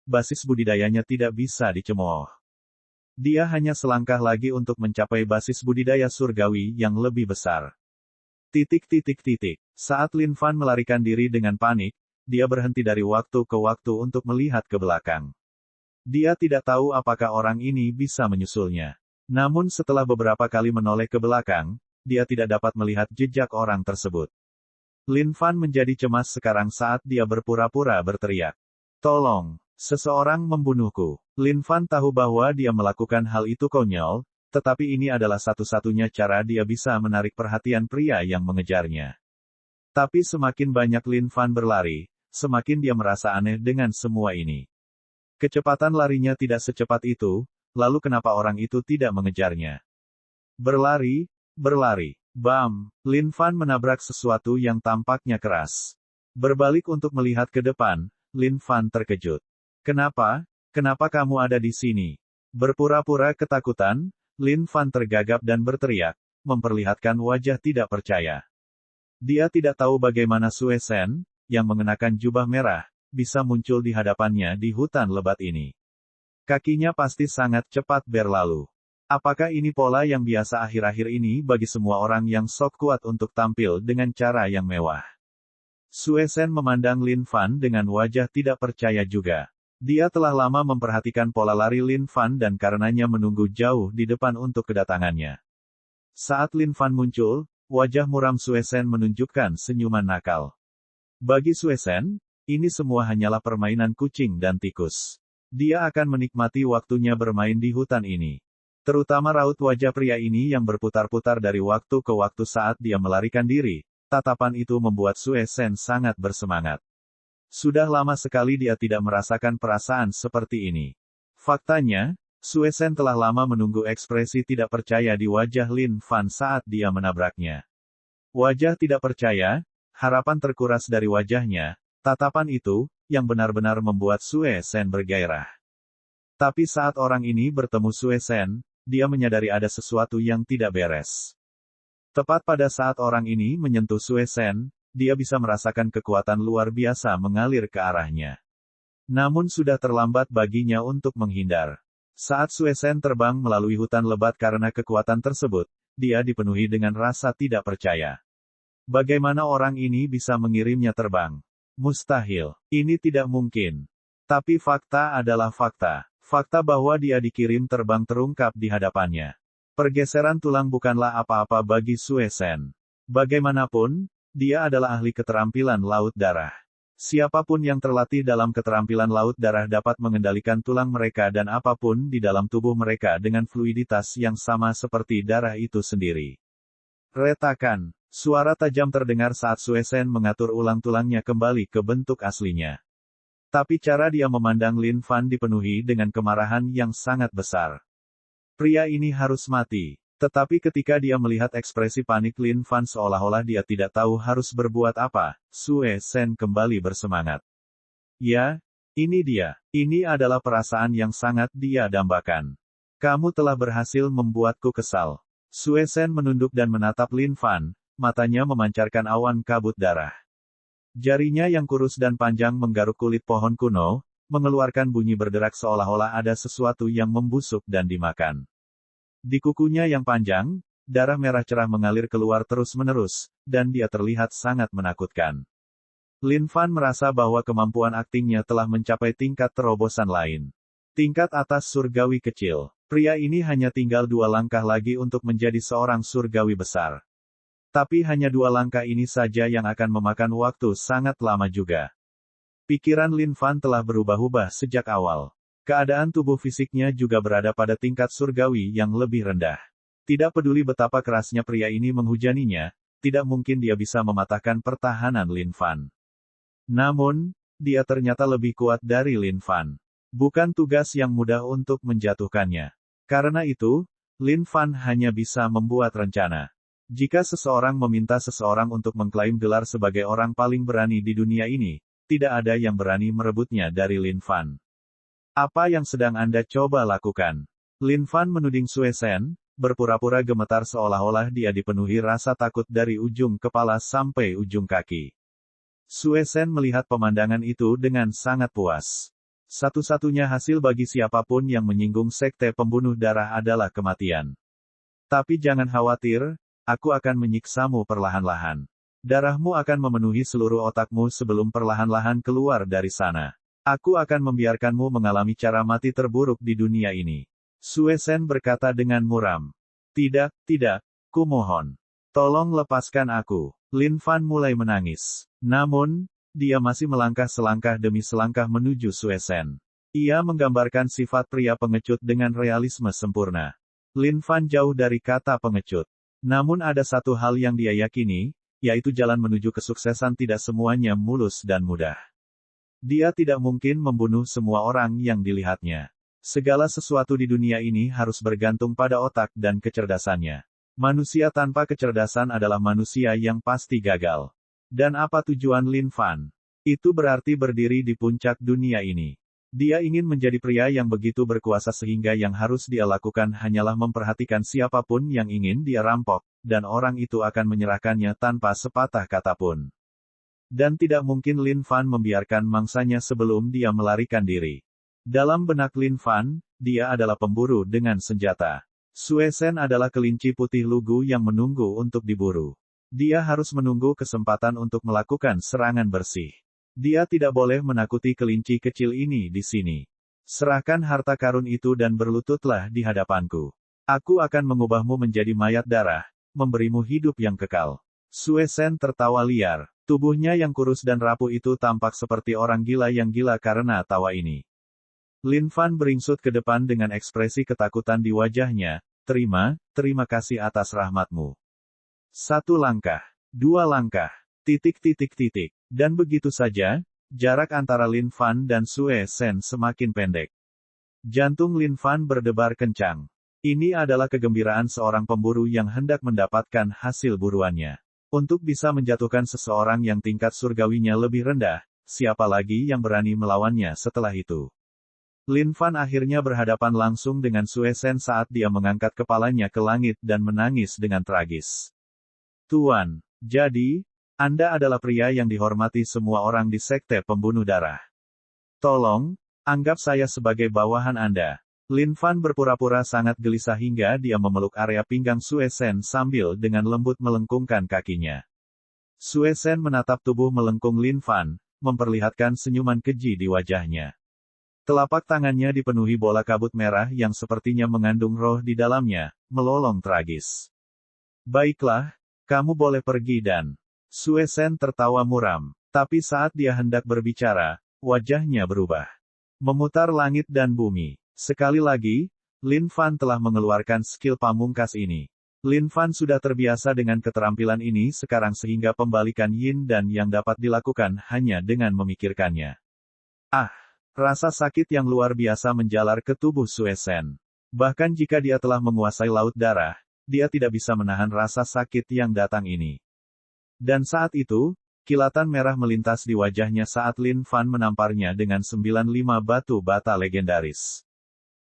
A: basis budidayanya tidak bisa dicemooh. Dia hanya selangkah lagi untuk mencapai basis budidaya surgawi yang lebih besar. Saat Lin Fan melarikan diri dengan panik, dia berhenti dari waktu ke waktu untuk melihat ke belakang. Dia tidak tahu apakah orang ini bisa menyusulnya. Namun setelah beberapa kali menoleh ke belakang, dia tidak dapat melihat jejak orang tersebut. Lin Fan menjadi cemas sekarang saat dia berpura-pura berteriak. Tolong, seseorang membunuhku. Lin Fan tahu bahwa dia melakukan hal itu konyol, tetapi ini adalah satu-satunya cara dia bisa menarik perhatian pria yang mengejarnya. Tapi semakin banyak Lin Fan berlari, semakin dia merasa aneh dengan semua ini. Kecepatan larinya tidak secepat itu. Lalu kenapa orang itu tidak mengejarnya? Berlari, bam, Lin Fan menabrak sesuatu yang tampaknya keras. Berbalik untuk melihat ke depan, Lin Fan terkejut. Kenapa kamu ada di sini? Berpura-pura ketakutan, Lin Fan tergagap dan berteriak, memperlihatkan wajah tidak percaya. Dia tidak tahu bagaimana Sue Sen, yang mengenakan jubah merah, bisa muncul di hadapannya di hutan lebat ini. Kakinya pasti sangat cepat berlalu. Apakah ini pola yang biasa akhir-akhir ini bagi semua orang yang sok kuat untuk tampil dengan cara yang mewah? Sue Sen memandang Lin Fan dengan wajah tidak percaya juga. Dia telah lama memperhatikan pola lari Lin Fan dan karenanya menunggu jauh di depan untuk kedatangannya. Saat Lin Fan muncul, wajah muram Sue Sen menunjukkan senyuman nakal. Bagi Sue Sen, ini semua hanyalah permainan kucing dan tikus. Dia akan menikmati waktunya bermain di hutan ini. Terutama raut wajah pria ini yang berputar-putar dari waktu ke waktu saat dia melarikan diri. Tatapan itu membuat Sue Sen sangat bersemangat. Sudah lama sekali dia tidak merasakan perasaan seperti ini. Faktanya, Sue Sen telah lama menunggu ekspresi tidak percaya di wajah Lin Fan saat dia menabraknya. Wajah tidak percaya, harapan terkuras dari wajahnya, tatapan itu, yang benar-benar membuat Sue Sen bergairah. Tapi saat orang ini bertemu Sue Sen, dia menyadari ada sesuatu yang tidak beres. Tepat pada saat orang ini menyentuh Sue Sen, dia bisa merasakan kekuatan luar biasa mengalir ke arahnya. Namun sudah terlambat baginya untuk menghindar. Saat Sue Sen terbang melalui hutan lebat karena kekuatan tersebut, dia dipenuhi dengan rasa tidak percaya. Bagaimana orang ini bisa mengirimnya terbang? Mustahil. Ini tidak mungkin. Tapi fakta adalah fakta. Fakta bahwa dia dikirim terbang terungkap di hadapannya. Pergeseran tulang bukanlah apa-apa bagi Sue Sen. Bagaimanapun, dia adalah ahli keterampilan laut darah. Siapapun yang terlatih dalam keterampilan laut darah dapat mengendalikan tulang mereka dan apapun di dalam tubuh mereka dengan fluiditas yang sama seperti darah itu sendiri. Retakan. Suara tajam terdengar saat Sue Sen mengatur ulang tulangnya kembali ke bentuk aslinya. Tapi cara dia memandang Lin Fan dipenuhi dengan kemarahan yang sangat besar. Pria ini harus mati. Tetapi ketika dia melihat ekspresi panik Lin Fan seolah-olah dia tidak tahu harus berbuat apa, Sue Sen kembali bersemangat. Ya, ini dia. Ini adalah perasaan yang sangat dia dambakan. Kamu telah berhasil membuatku kesal. Sue Sen menunduk dan menatap Lin Fan. Matanya memancarkan awan kabut darah. Jarinya yang kurus dan panjang menggaruk kulit pohon kuno, mengeluarkan bunyi berderak seolah-olah ada sesuatu yang membusuk dan dimakan. Di kukunya yang panjang, darah merah cerah mengalir keluar terus-menerus, dan dia terlihat sangat menakutkan. Lin Fan merasa bahwa kemampuan aktingnya telah mencapai tingkat terobosan lain. Tingkat atas surgawi kecil. Pria ini hanya tinggal 2 langkah lagi untuk menjadi seorang surgawi besar. Tapi hanya 2 langkah ini saja yang akan memakan waktu sangat lama juga. Pikiran Lin Fan telah berubah-ubah sejak awal. Keadaan tubuh fisiknya juga berada pada tingkat surgawi yang lebih rendah. Tidak peduli betapa kerasnya pria ini menghujaninya, tidak mungkin dia bisa mematahkan pertahanan Lin Fan. Namun, dia ternyata lebih kuat dari Lin Fan. Bukan tugas yang mudah untuk menjatuhkannya. Karena itu, Lin Fan hanya bisa membuat rencana. Jika seseorang meminta seseorang untuk mengklaim gelar sebagai orang paling berani di dunia ini, tidak ada yang berani merebutnya dari Lin Fan. Apa yang sedang Anda coba lakukan? Lin Fan menuding Sue Sen, berpura-pura gemetar seolah-olah dia dipenuhi rasa takut dari ujung kepala sampai ujung kaki. Sue Sen melihat pemandangan itu dengan sangat puas. Satu-satunya hasil bagi siapapun yang menyinggung sekte pembunuh darah adalah kematian. Tapi jangan khawatir, aku akan menyiksamu perlahan-lahan. Darahmu akan memenuhi seluruh otakmu sebelum perlahan-lahan keluar dari sana. Aku akan membiarkanmu mengalami cara mati terburuk di dunia ini. Sue Sen berkata dengan muram. Tidak, kumohon. Tolong lepaskan aku. Lin Fan mulai menangis. Namun, dia masih melangkah selangkah demi selangkah menuju Sue Sen. Ia menggambarkan sifat pria pengecut dengan realisme sempurna. Lin Fan jauh dari kata pengecut. Namun ada satu hal yang dia yakini, yaitu jalan menuju kesuksesan tidak semuanya mulus dan mudah. Dia tidak mungkin membunuh semua orang yang dilihatnya. Segala sesuatu di dunia ini harus bergantung pada otak dan kecerdasannya. Manusia tanpa kecerdasan adalah manusia yang pasti gagal. Dan apa tujuan Lin Fan? Itu berarti berdiri di puncak dunia ini. Dia ingin menjadi pria yang begitu berkuasa sehingga yang harus dia lakukan hanyalah memperhatikan siapapun yang ingin dia rampok, dan orang itu akan menyerahkannya tanpa sepatah kata pun. Dan tidak mungkin Lin Fan membiarkan mangsanya sebelum dia melarikan diri. Dalam benak Lin Fan, dia adalah pemburu dengan senjata. Sue Sen adalah kelinci putih lugu yang menunggu untuk diburu. Dia harus menunggu kesempatan untuk melakukan serangan bersih. Dia tidak boleh menakuti kelinci kecil ini di sini. Serahkan harta karun itu dan berlututlah di hadapanku. Aku akan mengubahmu menjadi mayat darah, memberimu hidup yang kekal. Sue Sen tertawa liar. Tubuhnya yang kurus dan rapuh itu tampak seperti orang gila yang gila karena tawa ini. Lin Fan beringsut ke depan dengan ekspresi ketakutan di wajahnya. Terima kasih atas rahmatmu. 1 langkah, 2 langkah, ... Dan begitu saja, jarak antara Lin Fan dan Sue Sen semakin pendek. Jantung Lin Fan berdebar kencang. Ini adalah kegembiraan seorang pemburu yang hendak mendapatkan hasil buruannya. Untuk bisa menjatuhkan seseorang yang tingkat surgawinya lebih rendah, siapa lagi yang berani melawannya setelah itu? Lin Fan akhirnya berhadapan langsung dengan Sue Sen saat dia mengangkat kepalanya ke langit dan menangis dengan tragis. Tuan, jadi, Anda adalah pria yang dihormati semua orang di sekte pembunuh darah. Tolong, anggap saya sebagai bawahan Anda. Lin Fan berpura-pura sangat gelisah hingga dia memeluk area pinggang Sue Sen sambil dengan lembut melengkungkan kakinya. Sue Sen menatap tubuh melengkung Lin Fan, memperlihatkan senyuman keji di wajahnya. Telapak tangannya dipenuhi bola kabut merah yang sepertinya mengandung roh di dalamnya, melolong tragis. Baiklah, kamu boleh pergi dan... Sue Sen tertawa muram. Tapi saat dia hendak berbicara, wajahnya berubah. Memutar langit dan bumi. Sekali lagi, Lin Fan telah mengeluarkan skill pamungkas ini. Lin Fan sudah terbiasa dengan keterampilan ini sekarang sehingga pembalikan yin dan yang dapat dilakukan hanya dengan memikirkannya. Rasa sakit yang luar biasa menjalar ke tubuh Sue Sen. Bahkan jika dia telah menguasai laut darah, dia tidak bisa menahan rasa sakit yang datang ini. Dan saat itu, kilatan merah melintas di wajahnya saat Lin Fan menamparnya dengan 95 batu bata legendaris.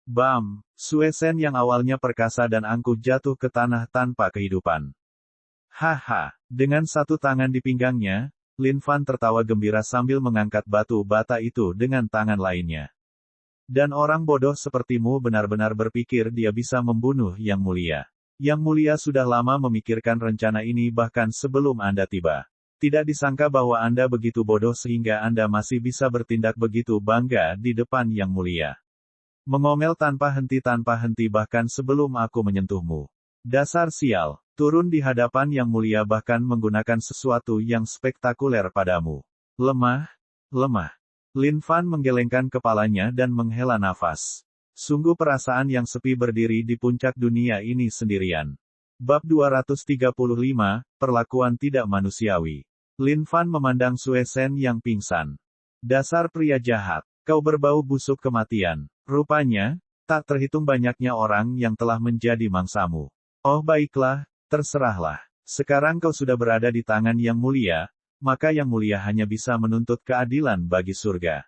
A: Bam! Sue Sen yang awalnya perkasa dan angkuh jatuh ke tanah tanpa kehidupan. Haha! Dengan satu tangan di pinggangnya, Lin Fan tertawa gembira sambil mengangkat batu bata itu dengan tangan lainnya. Dan orang bodoh sepertimu benar-benar berpikir dia bisa membunuh Yang Mulia. Yang Mulia sudah lama memikirkan rencana ini bahkan sebelum Anda tiba. Tidak disangka bahwa Anda begitu bodoh sehingga Anda masih bisa bertindak begitu bangga di depan Yang Mulia. Mengomel tanpa henti bahkan sebelum aku menyentuhmu. Dasar sial, turun di hadapan yang mulia bahkan menggunakan sesuatu yang spektakuler padamu. Lemah, lemah. Lin Fan menggelengkan kepalanya dan menghela nafas. Sungguh perasaan yang sepi berdiri di puncak dunia ini sendirian. Bab 235, Perlakuan Tidak Manusiawi. Lin Fan memandang Sue Sen yang pingsan. Dasar pria jahat, kau berbau busuk kematian. Rupanya, tak terhitung banyaknya orang yang telah menjadi mangsamu. Oh baiklah, terserahlah. Sekarang kau sudah berada di tangan yang mulia, maka yang mulia hanya bisa menuntut keadilan bagi surga.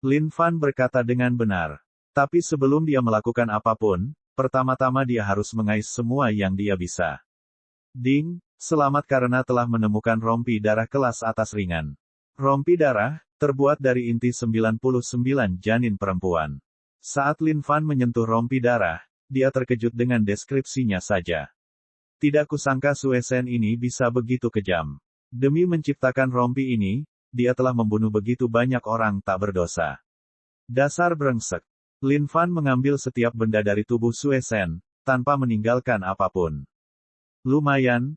A: Lin Fan berkata dengan benar. Tapi sebelum dia melakukan apapun, pertama-tama dia harus mengais semua yang dia bisa. Ding, selamat karena telah menemukan rompi darah kelas atas ringan. Rompi darah, terbuat dari inti 99 janin perempuan. Saat Lin Fan menyentuh rompi darah, dia terkejut dengan deskripsinya saja. Tidak kusangka Sue Sen ini bisa begitu kejam. Demi menciptakan rompi ini, dia telah membunuh begitu banyak orang tak berdosa. Dasar brengsek. Lin Fan mengambil setiap benda dari tubuh Sue Sen, tanpa meninggalkan apapun. Lumayan.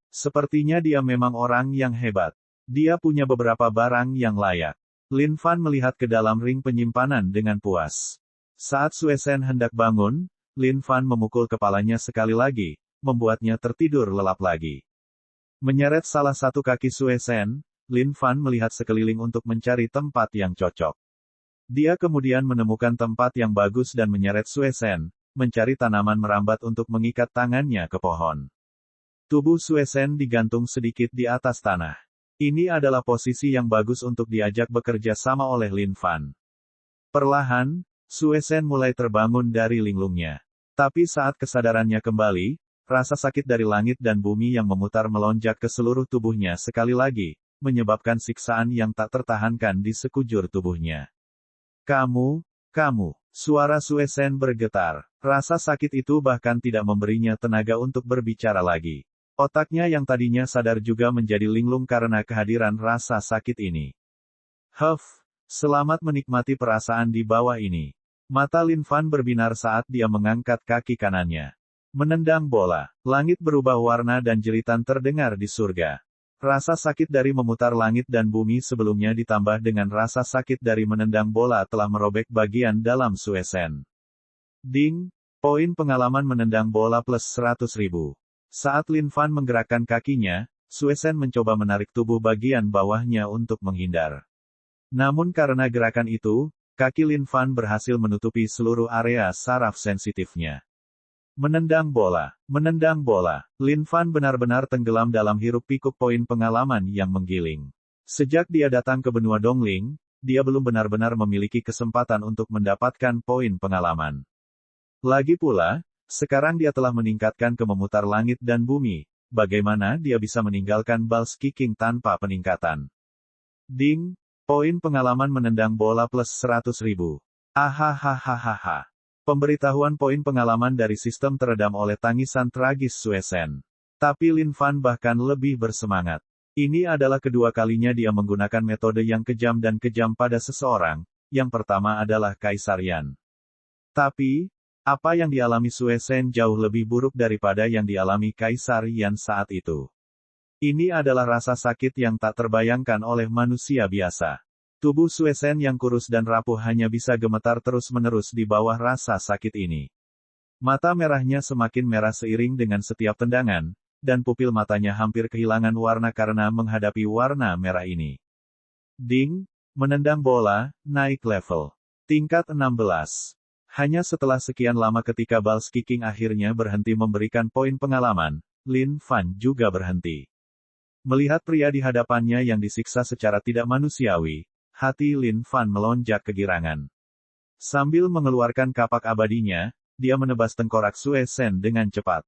A: Sepertinya dia memang orang yang hebat. Dia punya beberapa barang yang layak. Lin Fan melihat ke dalam ring penyimpanan dengan puas. Saat Sue Sen hendak bangun, Lin Fan memukul kepalanya sekali lagi, membuatnya tertidur lelap lagi. Menyeret salah satu kaki Sue Sen, Lin Fan melihat sekeliling untuk mencari tempat yang cocok. Dia kemudian menemukan tempat yang bagus dan menyeret Sue Sen, mencari tanaman merambat untuk mengikat tangannya ke pohon. Tubuh Sue Sen digantung sedikit di atas tanah. Ini adalah posisi yang bagus untuk diajak bekerja sama oleh Lin Fan. Perlahan, Sue Sen mulai terbangun dari linglungnya. Tapi saat kesadarannya kembali, rasa sakit dari langit dan bumi yang memutar melonjak ke seluruh tubuhnya sekali lagi, menyebabkan siksaan yang tak tertahankan di sekujur tubuhnya. Kamu, suara Sue Sen bergetar. Rasa sakit itu bahkan tidak memberinya tenaga untuk berbicara lagi. Otaknya yang tadinya sadar juga menjadi linglung karena kehadiran rasa sakit ini. Selamat menikmati perasaan di bawah ini. Mata Lin Fan berbinar saat dia mengangkat kaki kanannya. Menendang bola, langit berubah warna dan jeritan terdengar di surga. Rasa sakit dari memutar langit dan bumi sebelumnya ditambah dengan rasa sakit dari menendang bola telah merobek bagian dalam Sue Sen. Ding, poin pengalaman menendang bola plus 100.000. Saat Lin Fan menggerakkan kakinya, Sue Sen mencoba menarik tubuh bagian bawahnya untuk menghindar. Namun karena gerakan itu, kaki Lin Fan berhasil menutupi seluruh area saraf sensitifnya. Menendang bola. Lin Fan benar-benar tenggelam dalam hiruk-pikuk poin pengalaman yang menggiling. Sejak dia datang ke benua Dongling, dia belum benar-benar memiliki kesempatan untuk mendapatkan poin pengalaman. Lagi pula, sekarang dia telah meningkatkan ke memutar langit dan bumi, bagaimana dia bisa meninggalkan Balls Kicking tanpa peningkatan? Ding, poin pengalaman menendang bola plus 100.000. Ahahaha. Pemberitahuan poin pengalaman dari sistem teredam oleh tangisan tragis Sue Sen. Tapi Lin Fan bahkan lebih bersemangat. Ini adalah kedua kalinya dia menggunakan metode yang kejam dan kejam pada seseorang, yang pertama adalah Kaisar Yan. Tapi, apa yang dialami Sue Sen jauh lebih buruk daripada yang dialami Kaisar Yan saat itu. Ini adalah rasa sakit yang tak terbayangkan oleh manusia biasa. Tubuh Sue Sen yang kurus dan rapuh hanya bisa gemetar terus-menerus di bawah rasa sakit ini. Mata merahnya semakin merah seiring dengan setiap tendangan, dan pupil matanya hampir kehilangan warna karena menghadapi warna merah ini. Ding, menendang bola, naik level. Tingkat 16. Hanya setelah sekian lama ketika Balls Kicking akhirnya berhenti memberikan poin pengalaman, Lin Fan juga berhenti. Melihat pria di hadapannya yang disiksa secara tidak manusiawi, hati Lin Fan melonjak kegirangan. Sambil mengeluarkan kapak abadinya, dia menebas tengkorak Sue Sen dengan cepat.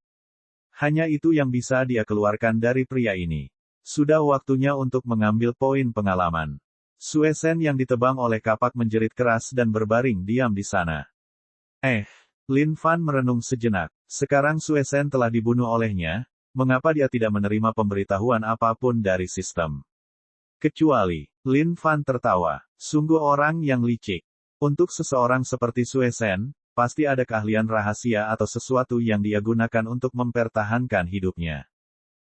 A: Hanya itu yang bisa dia keluarkan dari pria ini. Sudah waktunya untuk mengambil poin pengalaman. Sue Sen yang ditebang oleh kapak menjerit keras dan berbaring diam di sana. Lin Fan merenung sejenak. Sekarang Sue Sen telah dibunuh olehnya, mengapa dia tidak menerima pemberitahuan apapun dari sistem? Kecuali, Lin Fan tertawa. Sungguh orang yang licik. Untuk seseorang seperti Sue Sen, pasti ada keahlian rahasia atau sesuatu yang dia gunakan untuk mempertahankan hidupnya.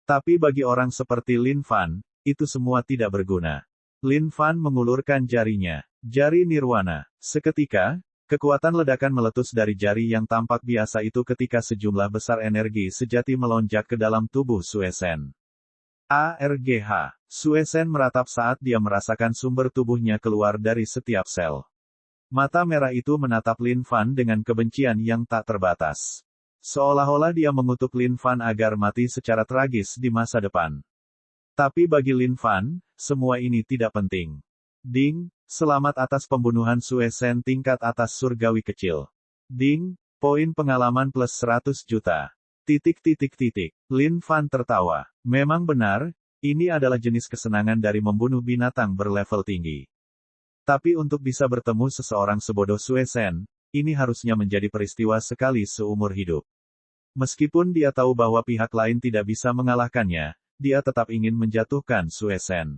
A: Tapi bagi orang seperti Lin Fan, itu semua tidak berguna. Lin Fan mengulurkan jarinya. Jari nirwana. Seketika, kekuatan ledakan meletus dari jari yang tampak biasa itu ketika sejumlah besar energi sejati melonjak ke dalam tubuh Sue Sen. ARGH. Sue Sen meratap saat dia merasakan sumber tubuhnya keluar dari setiap sel. Mata merah itu menatap Lin Fan dengan kebencian yang tak terbatas. Seolah-olah dia mengutuk Lin Fan agar mati secara tragis di masa depan. Tapi bagi Lin Fan, semua ini tidak penting. Ding, selamat atas pembunuhan Sue Sen tingkat atas surgawi kecil. Ding, poin pengalaman plus 100 juta. Lin Fan tertawa. Memang benar, ini adalah jenis kesenangan dari membunuh binatang berlevel tinggi. Tapi untuk bisa bertemu seseorang sebodoh Sue Sen, ini harusnya menjadi peristiwa sekali seumur hidup. Meskipun dia tahu bahwa pihak lain tidak bisa mengalahkannya, dia tetap ingin menjatuhkan Sue Sen.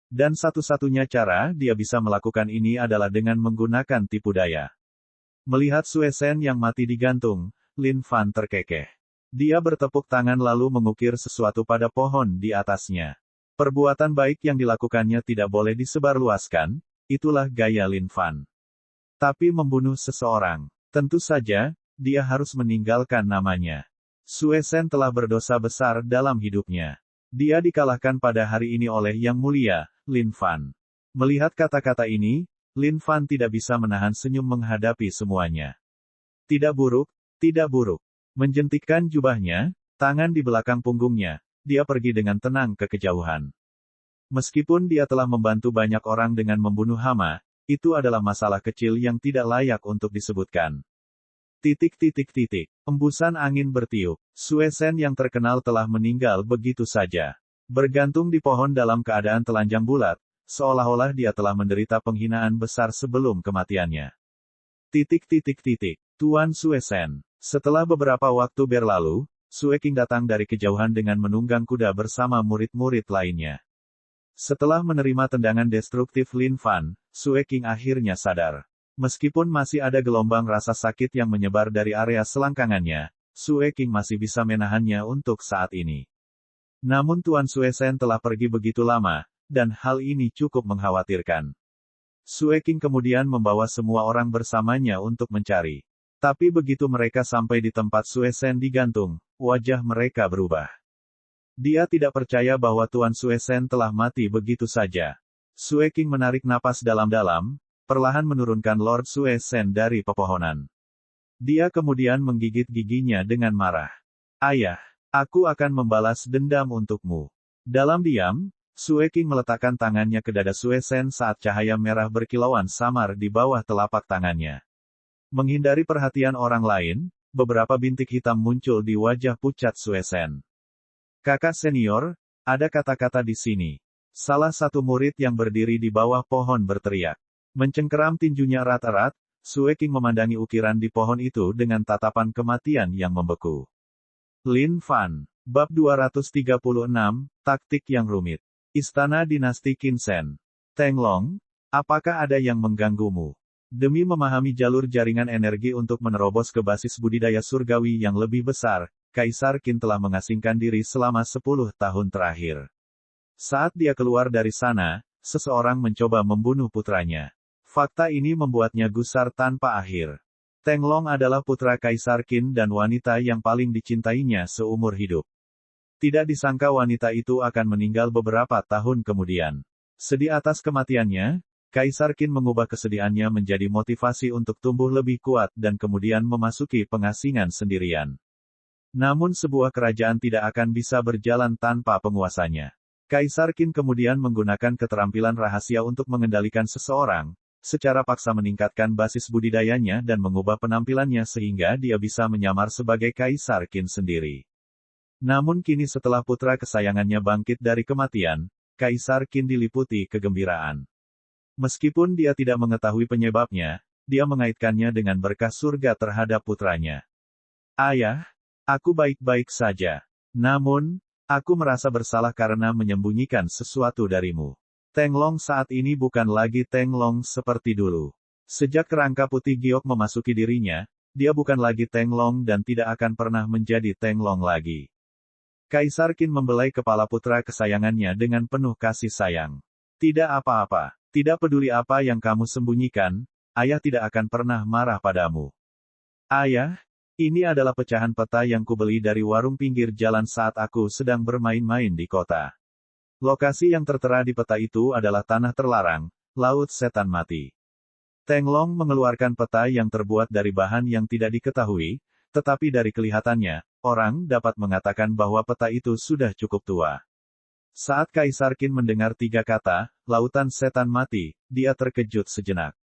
A: Dan satu-satunya cara dia bisa melakukan ini adalah dengan menggunakan tipu daya. Melihat Sue Sen yang mati digantung, Lin Fan terkekeh. Dia bertepuk tangan lalu mengukir sesuatu pada pohon di atasnya. Perbuatan baik yang dilakukannya tidak boleh disebarluaskan. Itulah gaya Lin Fan. Tapi membunuh seseorang, tentu saja, dia harus meninggalkan namanya. Sue Sen telah berdosa besar dalam hidupnya. Dia dikalahkan pada hari ini oleh Yang Mulia, Lin Fan. Melihat kata-kata ini, Lin Fan tidak bisa menahan senyum menghadapi semuanya. Tidak buruk, tidak buruk. Menjentikkan jubahnya, tangan di belakang punggungnya, dia pergi dengan tenang ke kejauhan. Meskipun dia telah membantu banyak orang dengan membunuh hama, itu adalah masalah kecil yang tidak layak untuk disebutkan. Embusan angin bertiup. Sue Sen yang terkenal telah meninggal begitu saja. Bergantung di pohon dalam keadaan telanjang bulat, seolah-olah dia telah menderita penghinaan besar sebelum kematiannya. Tuan Sue Sen. Setelah beberapa waktu berlalu, Sue King datang dari kejauhan dengan menunggang kuda bersama murid-murid lainnya. Setelah menerima tendangan destruktif Lin Fan, Sue King akhirnya sadar. Meskipun masih ada gelombang rasa sakit yang menyebar dari area selangkangannya, Sue King masih bisa menahannya untuk saat ini. Namun Tuan Sue Sen telah pergi begitu lama, dan hal ini cukup mengkhawatirkan. Sue King kemudian membawa semua orang bersamanya untuk mencari. Tapi begitu mereka sampai di tempat Sue Sen digantung, wajah mereka berubah. Dia tidak percaya bahwa Tuan Sue Sen telah mati begitu saja. Sue King menarik napas dalam-dalam, perlahan menurunkan Lord Sue Sen dari pepohonan. Dia kemudian menggigit giginya dengan marah. Ayah, aku akan membalas dendam untukmu. Dalam diam, Sue King meletakkan tangannya ke dada Sue Sen saat cahaya merah berkilauan samar di bawah telapak tangannya. Menghindari perhatian orang lain, beberapa bintik hitam muncul di wajah pucat Sue Sen. Kakak senior, ada kata-kata di sini. Salah satu murid yang berdiri di bawah pohon berteriak. Mencengkeram tinjunya erat-erat, Sue King memandangi ukiran di pohon itu dengan tatapan kematian yang membeku. Lin Fan. Bab 236, Taktik yang rumit. Istana Dinasti Qin Sen. Teng Long, apakah ada yang mengganggumu? Demi memahami jalur jaringan energi untuk menerobos ke basis budidaya surgawi yang lebih besar, Kaisar Qin telah mengasingkan diri selama 10 tahun terakhir. Saat dia keluar dari sana, seseorang mencoba membunuh putranya. Fakta ini membuatnya gusar tanpa akhir. Teng Long adalah putra Kaisar Qin dan wanita yang paling dicintainya seumur hidup. Tidak disangka wanita itu akan meninggal beberapa tahun kemudian. Sedih atas kematiannya, Kaisar Qin mengubah kesedihannya menjadi motivasi untuk tumbuh lebih kuat dan kemudian memasuki pengasingan sendirian. Namun sebuah kerajaan tidak akan bisa berjalan tanpa penguasanya. Kaisar Qin kemudian menggunakan keterampilan rahasia untuk mengendalikan seseorang, secara paksa meningkatkan basis budidayanya dan mengubah penampilannya sehingga dia bisa menyamar sebagai Kaisar Qin sendiri. Namun kini setelah putra kesayangannya bangkit dari kematian, Kaisar Qin diliputi kegembiraan. Meskipun dia tidak mengetahui penyebabnya, dia mengaitkannya dengan berkah surga terhadap putranya. Ayah, aku baik-baik saja. Namun, aku merasa bersalah karena menyembunyikan sesuatu darimu. Teng Long saat ini bukan lagi Teng Long seperti dulu. Sejak kerangka putih giok memasuki dirinya, dia bukan lagi Teng Long dan tidak akan pernah menjadi Teng Long lagi. Kaisar Qin membelai kepala putra kesayangannya dengan penuh kasih sayang. Tidak apa-apa. Tidak peduli apa yang kamu sembunyikan, ayah tidak akan pernah marah padamu. Ayah, ini adalah pecahan peta yang kubeli dari warung pinggir jalan saat aku sedang bermain-main di kota. Lokasi yang tertera di peta itu adalah tanah terlarang, Laut Setan Mati. Teng Long mengeluarkan peta yang terbuat dari bahan yang tidak diketahui, tetapi dari kelihatannya, orang dapat mengatakan bahwa peta itu sudah cukup tua. Saat Kaisar Qin mendengar 3 kata, Lautan Setan Mati, dia terkejut sejenak.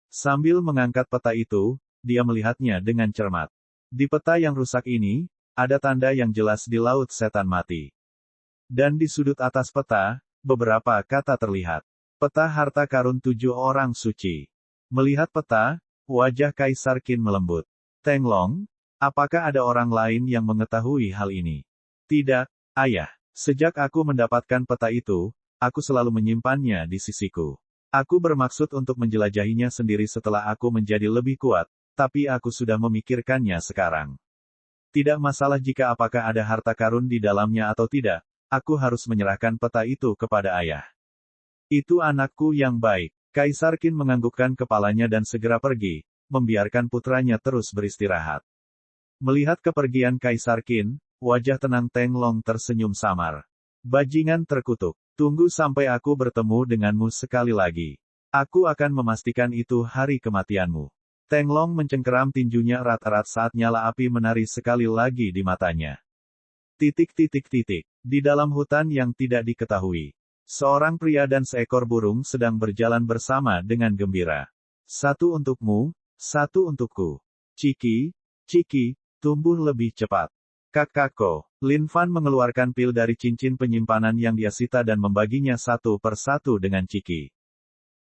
A: Sambil mengangkat peta itu, dia melihatnya dengan cermat. Di peta yang rusak ini, ada tanda yang jelas di Laut Setan Mati. Dan di sudut atas peta, beberapa kata terlihat. Peta harta karun 7 orang suci. Melihat peta, wajah Kaisar Qin melembut. Teng Long, apakah ada orang lain yang mengetahui hal ini? Tidak, ayah. Sejak aku mendapatkan peta itu, aku selalu menyimpannya di sisiku. Aku bermaksud untuk menjelajahinya sendiri setelah aku menjadi lebih kuat, tapi aku sudah memikirkannya sekarang. Tidak masalah jika apakah ada harta karun di dalamnya atau tidak, aku harus menyerahkan peta itu kepada ayah. Itu anakku yang baik. Kaisar Qin menganggukkan kepalanya dan segera pergi, membiarkan putranya terus beristirahat. Melihat kepergian Kaisar Qin, wajah tenang Teng Long tersenyum samar. Bajingan terkutuk. Tunggu sampai aku bertemu denganmu sekali lagi. Aku akan memastikan itu hari kematianmu. Teng Long mencengkeram tinjunya erat-erat saat nyala api menari sekali lagi di matanya. Di dalam hutan yang tidak diketahui, seorang pria dan seekor burung sedang berjalan bersama dengan gembira. Satu untukmu, satu untukku. Ciki, Ciki, tumbuh lebih cepat. Kakakku. Lin Fan mengeluarkan pil dari cincin penyimpanan yang dia sita dan membaginya satu per satu dengan Ciki.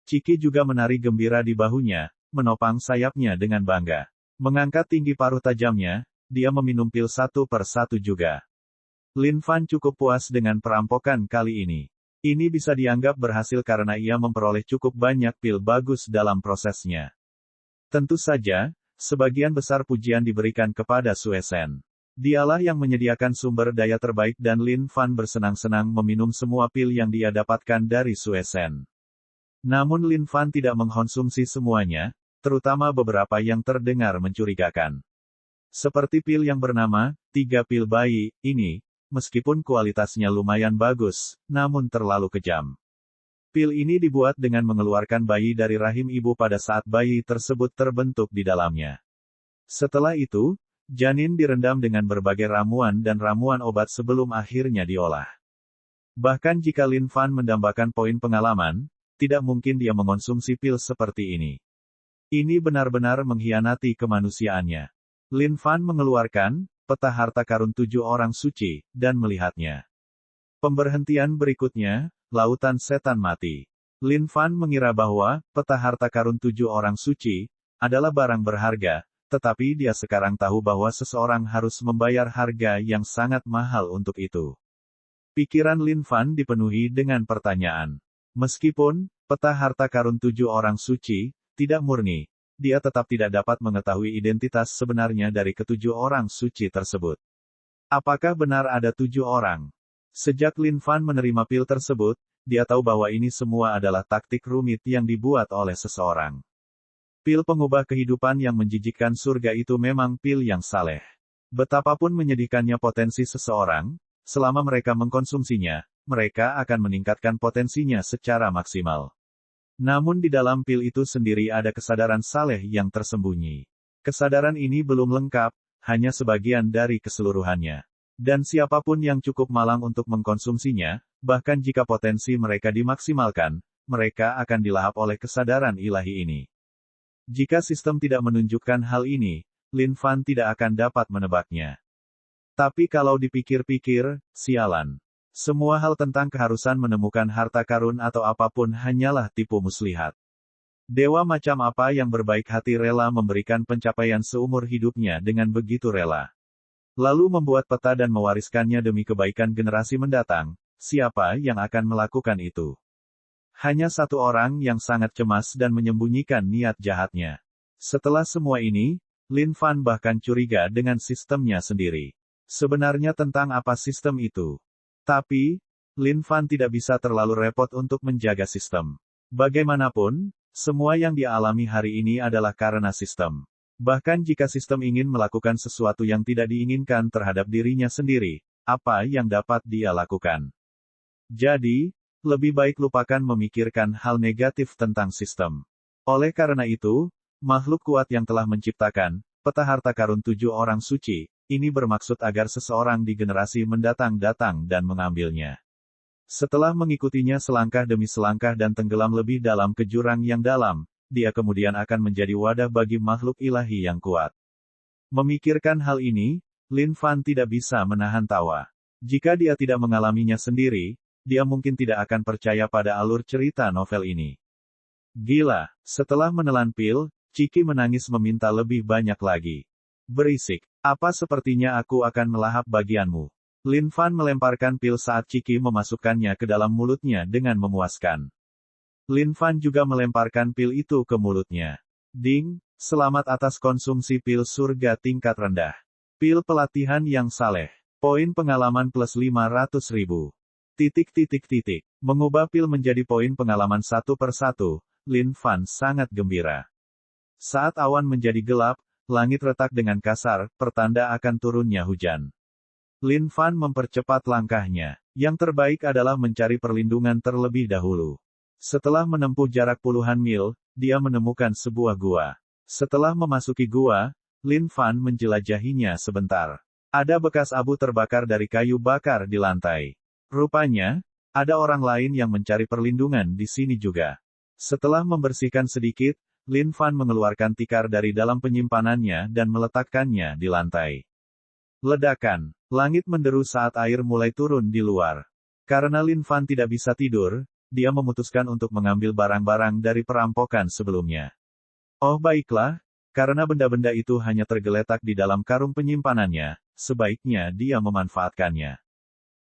A: Ciki juga menari gembira di bahunya, menopang sayapnya dengan bangga. Mengangkat tinggi paruh tajamnya, dia meminum pil satu per satu juga. Lin Fan cukup puas dengan perampokan kali ini. Ini bisa dianggap berhasil karena ia memperoleh cukup banyak pil bagus dalam prosesnya. Tentu saja, sebagian besar pujian diberikan kepada Sue Shen. Dialah yang menyediakan sumber daya terbaik dan Lin Fan bersenang-senang meminum semua pil yang dia dapatkan dari Sue Shen. Namun Lin Fan tidak mengkonsumsi semuanya, terutama beberapa yang terdengar mencurigakan. Seperti pil yang bernama, 3 pil bayi, ini, meskipun kualitasnya lumayan bagus, namun terlalu kejam. Pil ini dibuat dengan mengeluarkan bayi dari rahim ibu pada saat bayi tersebut terbentuk di dalamnya. Setelah itu, janin direndam dengan berbagai ramuan dan ramuan obat sebelum akhirnya diolah. Bahkan jika Lin Fan mendambakan poin pengalaman, tidak mungkin dia mengonsumsi pil seperti ini. Ini benar-benar mengkhianati kemanusiaannya. Lin Fan mengeluarkan peta harta karun 7 orang suci, dan melihatnya. Pemberhentian berikutnya, Lautan Setan Mati. Lin Fan mengira bahwa peta harta karun 7 orang suci adalah barang berharga, tetapi dia sekarang tahu bahwa seseorang harus membayar harga yang sangat mahal untuk itu. Pikiran Lin Fan dipenuhi dengan pertanyaan. Meskipun peta harta karun 7 orang suci tidak murni, dia tetap tidak dapat mengetahui identitas sebenarnya dari ke-7 orang suci tersebut. Apakah benar ada 7 orang? Sejak Lin Fan menerima pil tersebut, dia tahu bahwa ini semua adalah taktik rumit yang dibuat oleh seseorang. Pil pengubah kehidupan yang menjijikkan surga itu memang pil yang saleh. Betapapun menyedihkannya potensi seseorang, selama mereka mengkonsumsinya, mereka akan meningkatkan potensinya secara maksimal. Namun di dalam pil itu sendiri ada kesadaran saleh yang tersembunyi. Kesadaran ini belum lengkap, hanya sebagian dari keseluruhannya. Dan siapapun yang cukup malang untuk mengkonsumsinya, bahkan jika potensi mereka dimaksimalkan, mereka akan dilahap oleh kesadaran ilahi ini. Jika sistem tidak menunjukkan hal ini, Lin Fan tidak akan dapat menebaknya. Tapi kalau dipikir-pikir, sialan. Semua hal tentang keharusan menemukan harta karun atau apapun hanyalah tipu muslihat. Dewa macam apa yang berbaik hati rela memberikan pencapaian seumur hidupnya dengan begitu rela? Lalu membuat peta dan mewariskannya demi kebaikan generasi mendatang, siapa yang akan melakukan itu? Hanya satu orang yang sangat cemas dan menyembunyikan niat jahatnya. Setelah semua ini, Lin Fan bahkan curiga dengan sistemnya sendiri. Sebenarnya tentang apa sistem itu? Tapi, Lin Fan tidak bisa terlalu repot untuk menjaga sistem. Bagaimanapun, semua yang dia alami hari ini adalah karena sistem. Bahkan jika sistem ingin melakukan sesuatu yang tidak diinginkan terhadap dirinya sendiri, apa yang dapat dia lakukan? Jadi, lebih baik lupakan memikirkan hal negatif tentang sistem. Oleh karena itu, makhluk kuat yang telah menciptakan peta harta karun 7 orang suci, ini bermaksud agar seseorang di generasi mendatang datang dan mengambilnya. Setelah mengikutinya selangkah demi selangkah dan tenggelam lebih dalam ke jurang yang dalam, dia kemudian akan menjadi wadah bagi makhluk ilahi yang kuat. Memikirkan hal ini, Lin Fan tidak bisa menahan tawa. Jika dia tidak mengalaminya sendiri, dia mungkin tidak akan percaya pada alur cerita novel ini. Gila, setelah menelan pil, Ciki menangis meminta lebih banyak lagi. Berisik, apa sepertinya aku akan melahap bagianmu. Lin Fan melemparkan pil saat Ciki memasukkannya ke dalam mulutnya dengan memuaskan. Lin Fan juga melemparkan pil itu ke mulutnya. Ding, selamat atas konsumsi pil surga tingkat rendah. Pil pelatihan yang saleh. Poin pengalaman plus 500.000. Mengubah pil menjadi poin pengalaman satu per satu, Lin Fan sangat gembira. Saat awan menjadi gelap, langit retak dengan kasar, pertanda akan turunnya hujan. Lin Fan mempercepat langkahnya. Yang terbaik adalah mencari perlindungan terlebih dahulu. Setelah menempuh jarak puluhan mil, dia menemukan sebuah gua. Setelah memasuki gua, Lin Fan menjelajahinya sebentar. Ada bekas abu terbakar dari kayu bakar di lantai. Rupanya, ada orang lain yang mencari perlindungan di sini juga. Setelah membersihkan sedikit, Lin Fan mengeluarkan tikar dari dalam penyimpanannya dan meletakkannya di lantai. Ledakan. Langit menderu saat air mulai turun di luar. Karena Lin Fan tidak bisa tidur, dia memutuskan untuk mengambil barang-barang dari perampokan sebelumnya. Oh baiklah, karena benda-benda itu hanya tergeletak di dalam karung penyimpanannya, sebaiknya dia memanfaatkannya.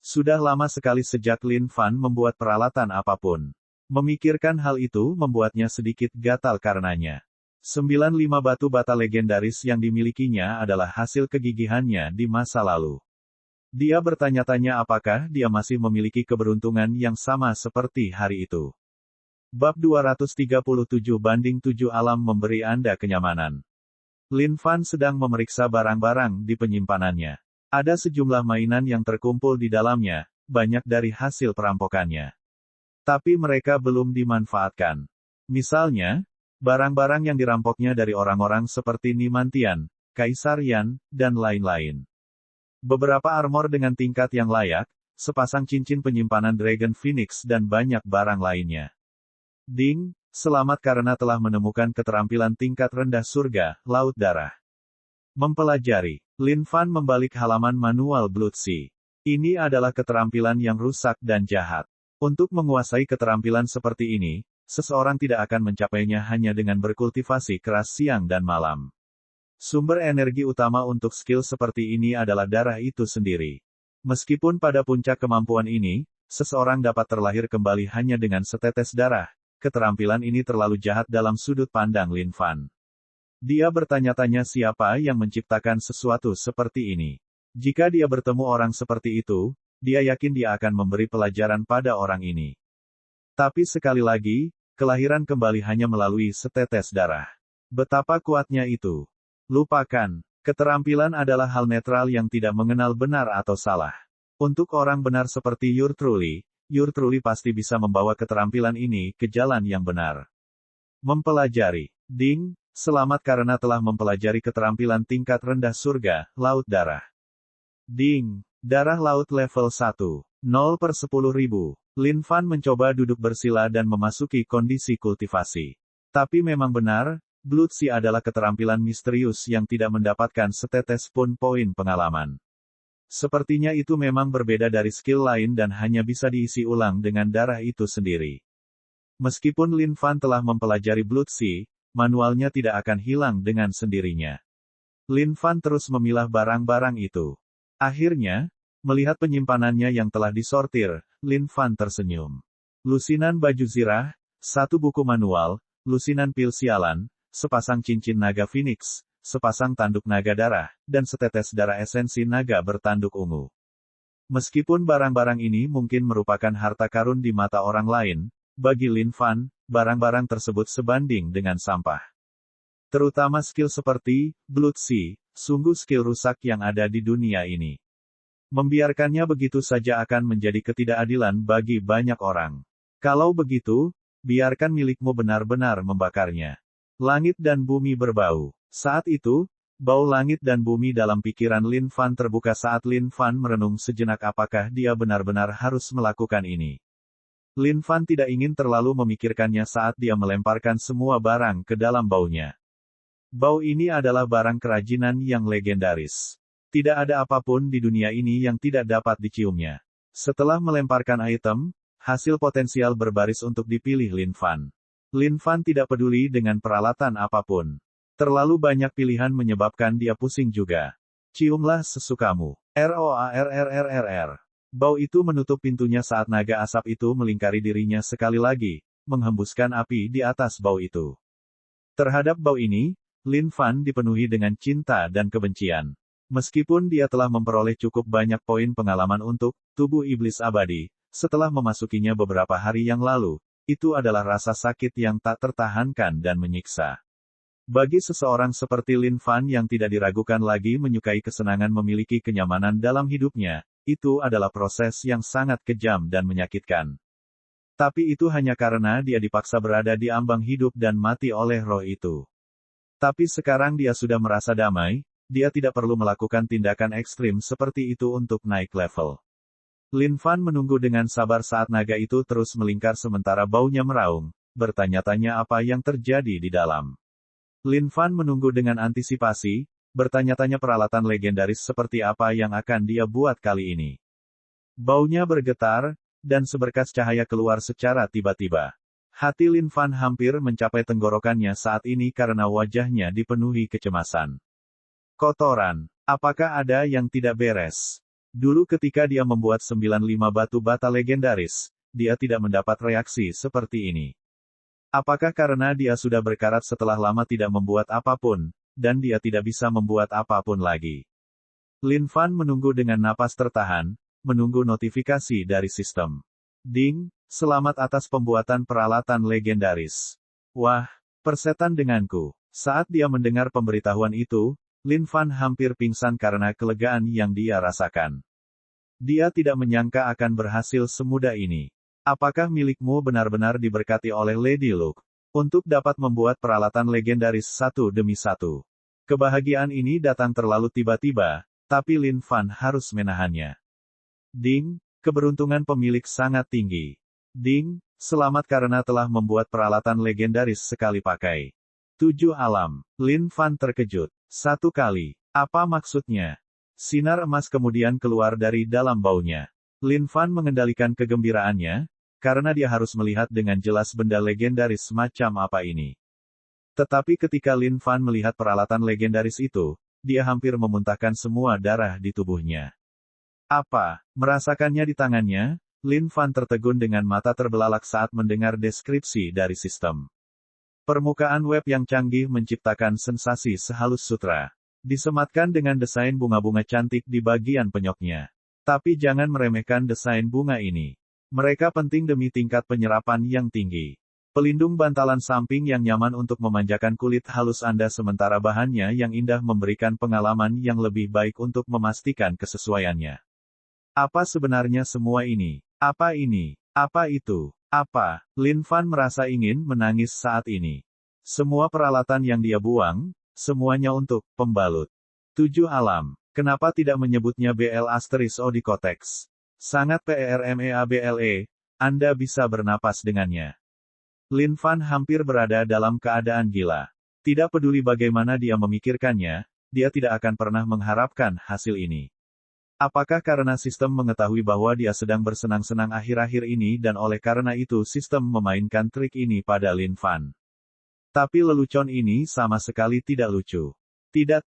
A: Sudah lama sekali sejak Lin Fan membuat peralatan apapun. Memikirkan hal itu membuatnya sedikit gatal karenanya. 95 batu bata legendaris yang dimilikinya adalah hasil kegigihannya di masa lalu. Dia bertanya-tanya apakah dia masih memiliki keberuntungan yang sama seperti hari itu. Bab 237-7 Alam memberi Anda kenyamanan. Lin Fan sedang memeriksa barang-barang di penyimpanannya. Ada sejumlah mainan yang terkumpul di dalamnya, banyak dari hasil perampokannya. Tapi mereka belum dimanfaatkan. Misalnya, barang-barang yang dirampoknya dari orang-orang seperti Nimantian, Kaisar Yan, dan lain-lain. Beberapa armor dengan tingkat yang layak, sepasang cincin penyimpanan Dragon Phoenix dan banyak barang lainnya. Ding, selamat karena telah menemukan keterampilan tingkat rendah surga, Laut Darah. Mempelajari. Lin Fan membalik halaman manual Blood Sea. Ini adalah keterampilan yang rusak dan jahat. Untuk menguasai keterampilan seperti ini, seseorang tidak akan mencapainya hanya dengan berkultivasi keras siang dan malam. Sumber energi utama untuk skill seperti ini adalah darah itu sendiri. Meskipun pada puncak kemampuan ini, seseorang dapat terlahir kembali hanya dengan setetes darah, keterampilan ini terlalu jahat dalam sudut pandang Lin Fan. Dia bertanya-tanya siapa yang menciptakan sesuatu seperti ini. Jika dia bertemu orang seperti itu, dia yakin dia akan memberi pelajaran pada orang ini. Tapi sekali lagi, kelahiran kembali hanya melalui setetes darah. Betapa kuatnya itu. Lupakan, keterampilan adalah hal netral yang tidak mengenal benar atau salah. Untuk orang benar seperti Your Truly pasti bisa membawa keterampilan ini ke jalan yang benar. Mempelajari. Ding, selamat karena telah mempelajari keterampilan tingkat rendah surga, Laut Darah. Ding, darah laut level 1. 0/10.000. Lin Fan mencoba duduk bersila dan memasuki kondisi kultivasi. Tapi memang benar, Blood Sea adalah keterampilan misterius yang tidak mendapatkan setetes pun poin pengalaman. Sepertinya itu memang berbeda dari skill lain dan hanya bisa diisi ulang dengan darah itu sendiri. Meskipun Lin Fan telah mempelajari Blood Sea, manualnya tidak akan hilang dengan sendirinya. Lin Fan terus memilah barang-barang itu. Akhirnya, melihat penyimpanannya yang telah disortir, Lin Fan tersenyum. lusinan baju zirah, 1 buku manual, lusinan pil sialan, sepasang cincin naga Phoenix, sepasang tanduk naga darah, dan setetes darah esensi naga bertanduk ungu. Meskipun barang-barang ini mungkin merupakan harta karun di mata orang lain, bagi Lin Fan, barang-barang tersebut sebanding dengan sampah. Terutama skill seperti Blood Sea, sungguh skill rusak yang ada di dunia ini. Membiarkannya begitu saja akan menjadi ketidakadilan bagi banyak orang. Kalau begitu, biarkan milikmu benar-benar membakarnya. Langit dan bumi berbau. Saat itu, bau langit dan bumi dalam pikiran Lin Fan terbuka saat Lin Fan merenung sejenak apakah dia benar-benar harus melakukan ini. Lin Fan tidak ingin terlalu memikirkannya saat dia melemparkan semua barang ke dalam baunya. Bau ini adalah barang kerajinan yang legendaris. Tidak ada apapun di dunia ini yang tidak dapat diciumnya. Setelah melemparkan item, hasil potensial berbaris untuk dipilih Lin Fan. Lin Fan tidak peduli dengan peralatan apapun. Terlalu banyak pilihan menyebabkan dia pusing juga. Ciumlah sesukamu. ROARRRRR. Bau itu menutup pintunya saat naga asap itu melingkari dirinya sekali lagi, menghembuskan api di atas bau itu. Terhadap bau ini, Lin Fan dipenuhi dengan cinta dan kebencian. Meskipun dia telah memperoleh cukup banyak poin pengalaman untuk tubuh iblis abadi, setelah memasukinya beberapa hari yang lalu, itu adalah rasa sakit yang tak tertahankan dan menyiksa. Bagi seseorang seperti Lin Fan yang tidak diragukan lagi menyukai kesenangan memiliki kenyamanan dalam hidupnya, itu adalah proses yang sangat kejam dan menyakitkan. Tapi itu hanya karena dia dipaksa berada di ambang hidup dan mati oleh roh itu. Tapi sekarang dia sudah merasa damai, dia tidak perlu melakukan tindakan ekstrim seperti itu untuk naik level. Lin Fan menunggu dengan sabar saat naga itu terus melingkar sementara baunya meraung, bertanya-tanya apa yang terjadi di dalam. Lin Fan menunggu dengan antisipasi, bertanya-tanya peralatan legendaris seperti apa yang akan dia buat kali ini. Baunya bergetar, dan seberkas cahaya keluar secara tiba-tiba. Hati Lin Fan hampir mencapai tenggorokannya saat ini karena wajahnya dipenuhi kecemasan. Kotoran. Apakah ada yang tidak beres? Dulu ketika dia membuat 95 batu bata legendaris, dia tidak mendapat reaksi seperti ini. Apakah karena dia sudah berkarat setelah lama tidak membuat apapun, dan dia tidak bisa membuat apapun lagi? Lin Fan menunggu dengan napas tertahan, menunggu notifikasi dari sistem. Ding, selamat atas pembuatan peralatan legendaris. Wah, persetan denganku. Saat dia mendengar pemberitahuan itu, Lin Fan hampir pingsan karena kelegaan yang dia rasakan. Dia tidak menyangka akan berhasil semudah ini. Apakah milikmu benar-benar diberkati oleh Lady Luke untuk dapat membuat peralatan legendaris satu demi satu? Kebahagiaan ini datang terlalu tiba-tiba, tapi Lin Fan harus menahannya. Ding, keberuntungan pemilik sangat tinggi. Ding, selamat karena telah membuat peralatan legendaris sekali pakai. 7 alam. Lin Fan terkejut. 1 kali. Apa maksudnya? Sinar emas kemudian keluar dari dalam baunya. Lin Fan mengendalikan kegembiraannya, karena dia harus melihat dengan jelas benda legendaris semacam apa ini. Tetapi ketika Lin Fan melihat peralatan legendaris itu, dia hampir memuntahkan semua darah di tubuhnya. Apa? Merasakannya di tangannya? Lin Fan tertegun dengan mata terbelalak saat mendengar deskripsi dari sistem. Permukaan web yang canggih menciptakan sensasi sehalus sutra. Disematkan dengan desain bunga-bunga cantik di bagian penyoknya. Tapi jangan meremehkan desain bunga ini. Mereka penting demi tingkat penyerapan yang tinggi. Pelindung bantalan samping yang nyaman untuk memanjakan kulit halus Anda sementara bahannya yang indah memberikan pengalaman yang lebih baik untuk memastikan kesesuaiannya. Apa sebenarnya semua ini? Apa ini? Apa itu? Apa? Lin Fan merasa ingin menangis saat ini. Semua peralatan yang dia buang, semuanya untuk pembalut 7 alam. Kenapa tidak menyebutnya BL Asteris O di Kotex? Sangat PERMEABLE, Anda bisa bernapas dengannya. Lin Fan hampir berada dalam keadaan gila. Tidak peduli bagaimana dia memikirkannya, dia tidak akan pernah mengharapkan hasil ini. Apakah karena sistem mengetahui bahwa dia sedang bersenang-senang akhir-akhir ini dan oleh karena itu sistem memainkan trik ini pada Lin Fan? Tapi lelucon ini sama sekali tidak lucu. Tidak.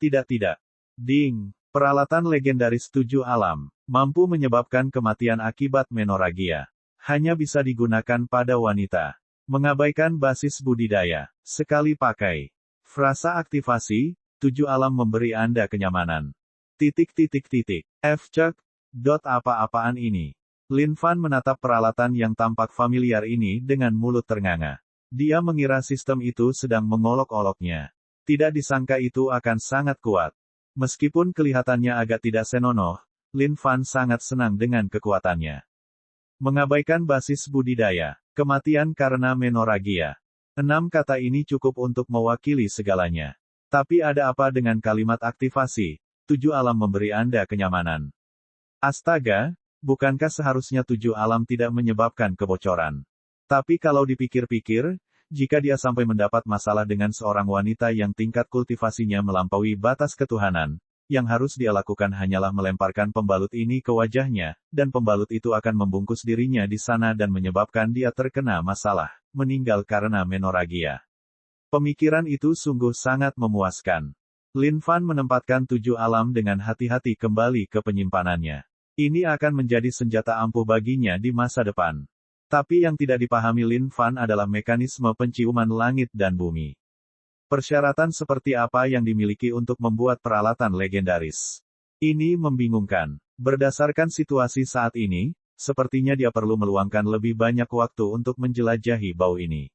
A: Ding, peralatan legendaris 7 alam, mampu menyebabkan kematian akibat menoragia. Hanya bisa digunakan pada wanita. Mengabaikan basis budidaya. Sekali pakai. Frasa aktivasi, 7 alam memberi Anda kenyamanan. F-Cek. Apa-apaan ini? Lin Fan menatap peralatan yang tampak familiar ini dengan mulut ternganga. Dia mengira sistem itu sedang mengolok-oloknya. Tidak disangka itu akan sangat kuat. Meskipun kelihatannya agak tidak senonoh, Lin Fan sangat senang dengan kekuatannya. Mengabaikan basis budidaya. Kematian karena menoragia. 6 kata ini cukup untuk mewakili segalanya. Tapi ada apa dengan kalimat aktivasi? 7 alam memberi Anda kenyamanan. Astaga, bukankah seharusnya 7 alam tidak menyebabkan kebocoran? Tapi kalau dipikir-pikir, jika dia sampai mendapat masalah dengan seorang wanita yang tingkat kultivasinya melampaui batas ketuhanan, yang harus dia lakukan hanyalah melemparkan pembalut ini ke wajahnya, dan pembalut itu akan membungkus dirinya di sana dan menyebabkan dia terkena masalah, meninggal karena menoragia. Pemikiran itu sungguh sangat memuaskan. Lin Fan menempatkan 7 alam dengan hati-hati kembali ke penyimpanannya. Ini akan menjadi senjata ampuh baginya di masa depan. Tapi yang tidak dipahami Lin Fan adalah mekanisme penciuman langit dan bumi. Persyaratan seperti apa yang dimiliki untuk membuat peralatan legendaris? Ini membingungkan. Berdasarkan situasi saat ini, sepertinya dia perlu meluangkan lebih banyak waktu untuk menjelajahi bau ini.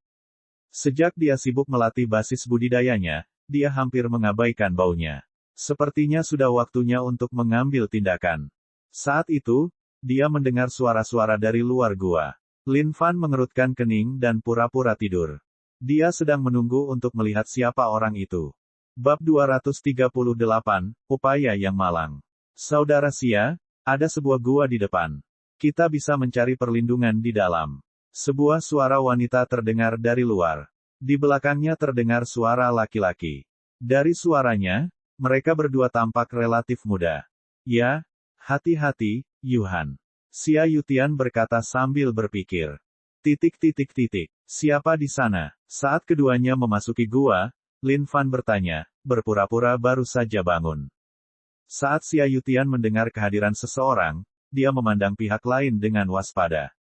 A: Sejak dia sibuk melatih basis budidayanya, dia hampir mengabaikan baunya. Sepertinya sudah waktunya untuk mengambil tindakan. Saat itu, dia mendengar suara-suara dari luar gua. Lin Fan mengerutkan kening dan pura-pura tidur. Dia sedang menunggu untuk melihat siapa orang itu. Bab 238, Upaya yang Malang. Saudara Xia, ada sebuah gua di depan. Kita bisa mencari perlindungan di dalam. Sebuah suara wanita terdengar dari luar. Di belakangnya terdengar suara laki-laki. Dari suaranya, mereka berdua tampak relatif muda. Ya, hati-hati, Yuhan. Xia Yutian berkata sambil berpikir. Siapa di sana? Saat keduanya memasuki gua, Lin Fan bertanya, berpura-pura baru saja bangun. Saat Xia Yutian mendengar kehadiran seseorang, dia memandang pihak lain dengan waspada.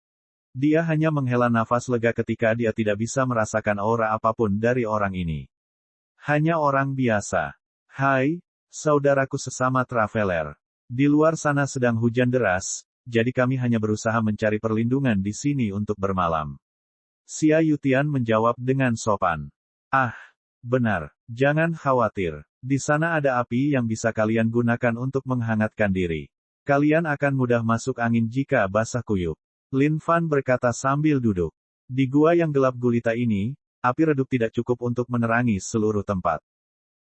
A: Dia hanya menghela nafas lega ketika dia tidak bisa merasakan aura apapun dari orang ini. Hanya orang biasa. Hai, saudaraku sesama traveler. Di luar sana sedang hujan deras, jadi kami hanya berusaha mencari perlindungan di sini untuk bermalam. Xia Yutian menjawab dengan sopan. Ah, benar, jangan khawatir. Di sana ada api yang bisa kalian gunakan untuk menghangatkan diri. Kalian akan mudah masuk angin jika basah kuyup. Lin Fan berkata sambil duduk. Di gua yang gelap gulita ini, api redup tidak cukup untuk menerangi seluruh tempat.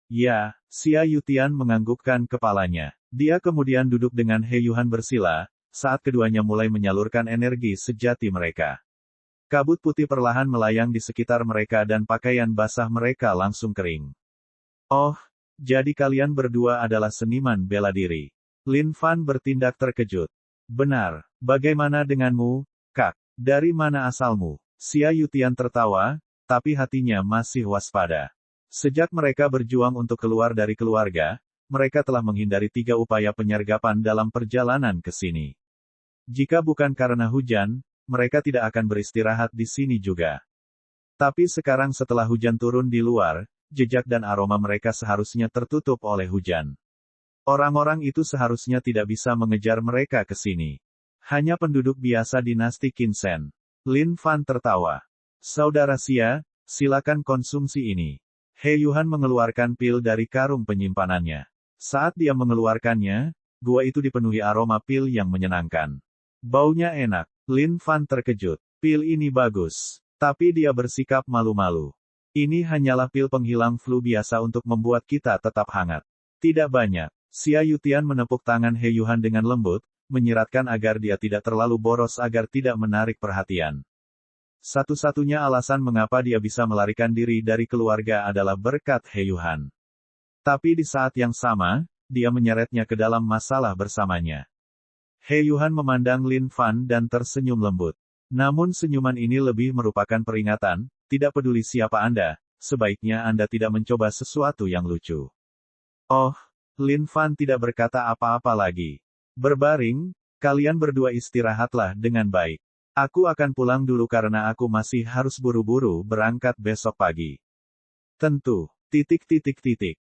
A: Ya, Xia Yutian menganggukkan kepalanya. Dia kemudian duduk dengan He Yuhan bersila, saat keduanya mulai menyalurkan energi sejati mereka. Kabut putih perlahan melayang di sekitar mereka dan pakaian basah mereka langsung kering. Oh, jadi kalian berdua adalah seniman bela diri. Lin Fan bertindak terkejut. Benar, bagaimana denganmu, Kak? Dari mana asalmu? Xia Yutian tertawa, tapi hatinya masih waspada. Sejak mereka berjuang untuk keluar dari keluarga, mereka telah menghindari 3 upaya penyergapan dalam perjalanan ke sini. Jika bukan karena hujan, mereka tidak akan beristirahat di sini juga. Tapi sekarang setelah hujan turun di luar, jejak dan aroma mereka seharusnya tertutup oleh hujan. Orang-orang itu seharusnya tidak bisa mengejar mereka ke sini. Hanya penduduk biasa dinasti Qinsen. Lin Fan tertawa. Saudara Xia, silakan konsumsi ini. He Yuhan mengeluarkan pil dari karung penyimpanannya. Saat dia mengeluarkannya, gua itu dipenuhi aroma pil yang menyenangkan. Baunya enak. Lin Fan terkejut. Pil ini bagus. Tapi dia bersikap malu-malu. Ini hanyalah pil penghilang flu biasa untuk membuat kita tetap hangat. Tidak banyak. Xia Yutian menepuk tangan He Yuhan dengan lembut, menyiratkan agar dia tidak terlalu boros agar tidak menarik perhatian. Satu-satunya alasan mengapa dia bisa melarikan diri dari keluarga adalah berkat He Yuhan. Tapi di saat yang sama, dia menyeretnya ke dalam masalah bersamanya. He Yuhan memandang Lin Fan dan tersenyum lembut. Namun senyuman ini lebih merupakan peringatan, tidak peduli siapa Anda, sebaiknya Anda tidak mencoba sesuatu yang lucu. Oh, Lin Fan tidak berkata apa-apa lagi. Berbaring, kalian berdua istirahatlah dengan baik. Aku akan pulang dulu karena aku masih harus buru-buru berangkat besok pagi. Tentu.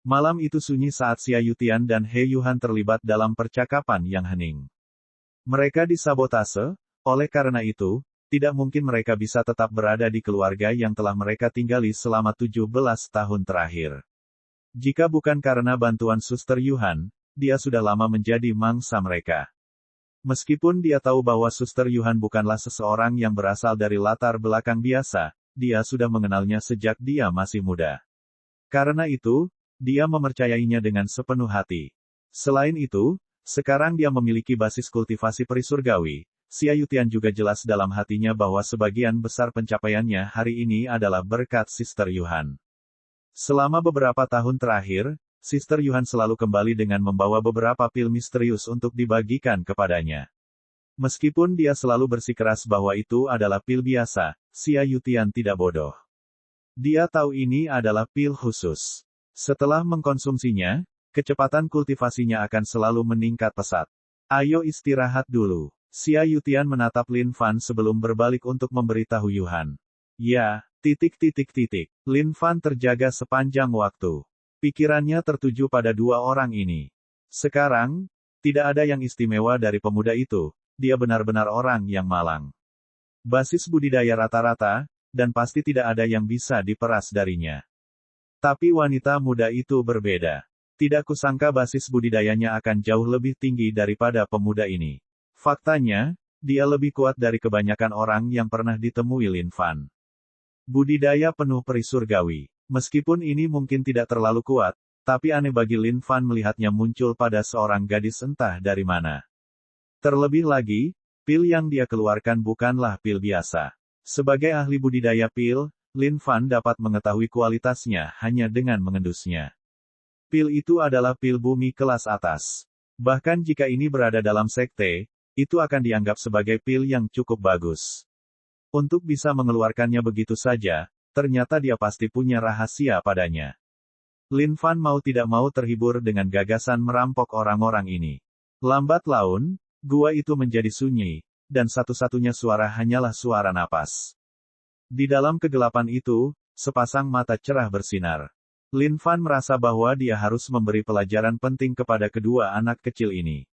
A: Malam itu sunyi saat Xia Yutian dan He Yuhan terlibat dalam percakapan yang hening. Mereka disabotase, oleh karena itu, tidak mungkin mereka bisa tetap berada di keluarga yang telah mereka tinggali selama 17 tahun terakhir. Jika bukan karena bantuan Suster Yuhan, dia sudah lama menjadi mangsa mereka. Meskipun dia tahu bahwa Suster Yuhan bukanlah seseorang yang berasal dari latar belakang biasa, dia sudah mengenalnya sejak dia masih muda. Karena itu, dia mempercayainya dengan sepenuh hati. Selain itu, sekarang dia memiliki basis kultivasi peri surgawi. Xia Yutian juga jelas dalam hatinya bahwa sebagian besar pencapaiannya hari ini adalah berkat Sister Yuhan. Selama beberapa tahun terakhir, Sister Yuhan selalu kembali dengan membawa beberapa pil misterius untuk dibagikan kepadanya. Meskipun dia selalu bersikeras bahwa itu adalah pil biasa, Xia Yutian tidak bodoh. Dia tahu ini adalah pil khusus. Setelah mengkonsumsinya, kecepatan kultivasinya akan selalu meningkat pesat. Ayo istirahat dulu. Xia Yutian menatap Lin Fan sebelum berbalik untuk memberitahu Yuhan. Ya, Lin Fan terjaga sepanjang waktu. Pikirannya tertuju pada dua orang ini. Sekarang, tidak ada yang istimewa dari pemuda itu, dia benar-benar orang yang malang. Basis budidaya rata-rata, dan pasti tidak ada yang bisa diperas darinya. Tapi wanita muda itu berbeda. Tidak kusangka basis budidayanya akan jauh lebih tinggi daripada pemuda ini. Faktanya, dia lebih kuat dari kebanyakan orang yang pernah ditemui Lin Fan. Budidaya penuh peri surgawi. Meskipun ini mungkin tidak terlalu kuat, tapi aneh bagi Lin Fan melihatnya muncul pada seorang gadis entah dari mana. Terlebih lagi, pil yang dia keluarkan bukanlah pil biasa. Sebagai ahli budidaya pil, Lin Fan dapat mengetahui kualitasnya hanya dengan mengendusnya. Pil itu adalah pil bumi kelas atas. Bahkan jika ini berada dalam sekte, itu akan dianggap sebagai pil yang cukup bagus. Untuk bisa mengeluarkannya begitu saja, ternyata dia pasti punya rahasia padanya. Lin Fan mau tidak mau terhibur dengan gagasan merampok orang-orang ini. Lambat laun, gua itu menjadi sunyi, dan satu-satunya suara hanyalah suara napas. Di dalam kegelapan itu, sepasang mata cerah bersinar. Lin Fan merasa bahwa dia harus memberi pelajaran penting kepada kedua anak kecil ini.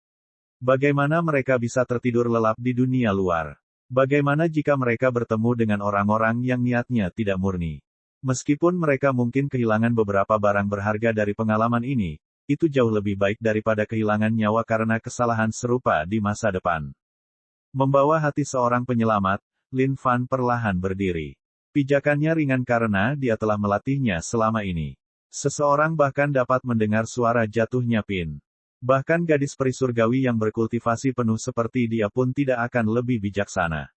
A: Bagaimana mereka bisa tertidur lelap di dunia luar? Bagaimana jika mereka bertemu dengan orang-orang yang niatnya tidak murni? Meskipun mereka mungkin kehilangan beberapa barang berharga dari pengalaman ini, itu jauh lebih baik daripada kehilangan nyawa karena kesalahan serupa di masa depan. Membawa hati seorang penyelamat, Lin Fan perlahan berdiri. Pijakannya ringan karena dia telah melatihnya selama ini. Seseorang bahkan dapat mendengar suara jatuhnya pin. Bahkan gadis peri surgawi yang berkultivasi penuh seperti dia pun tidak akan lebih bijaksana.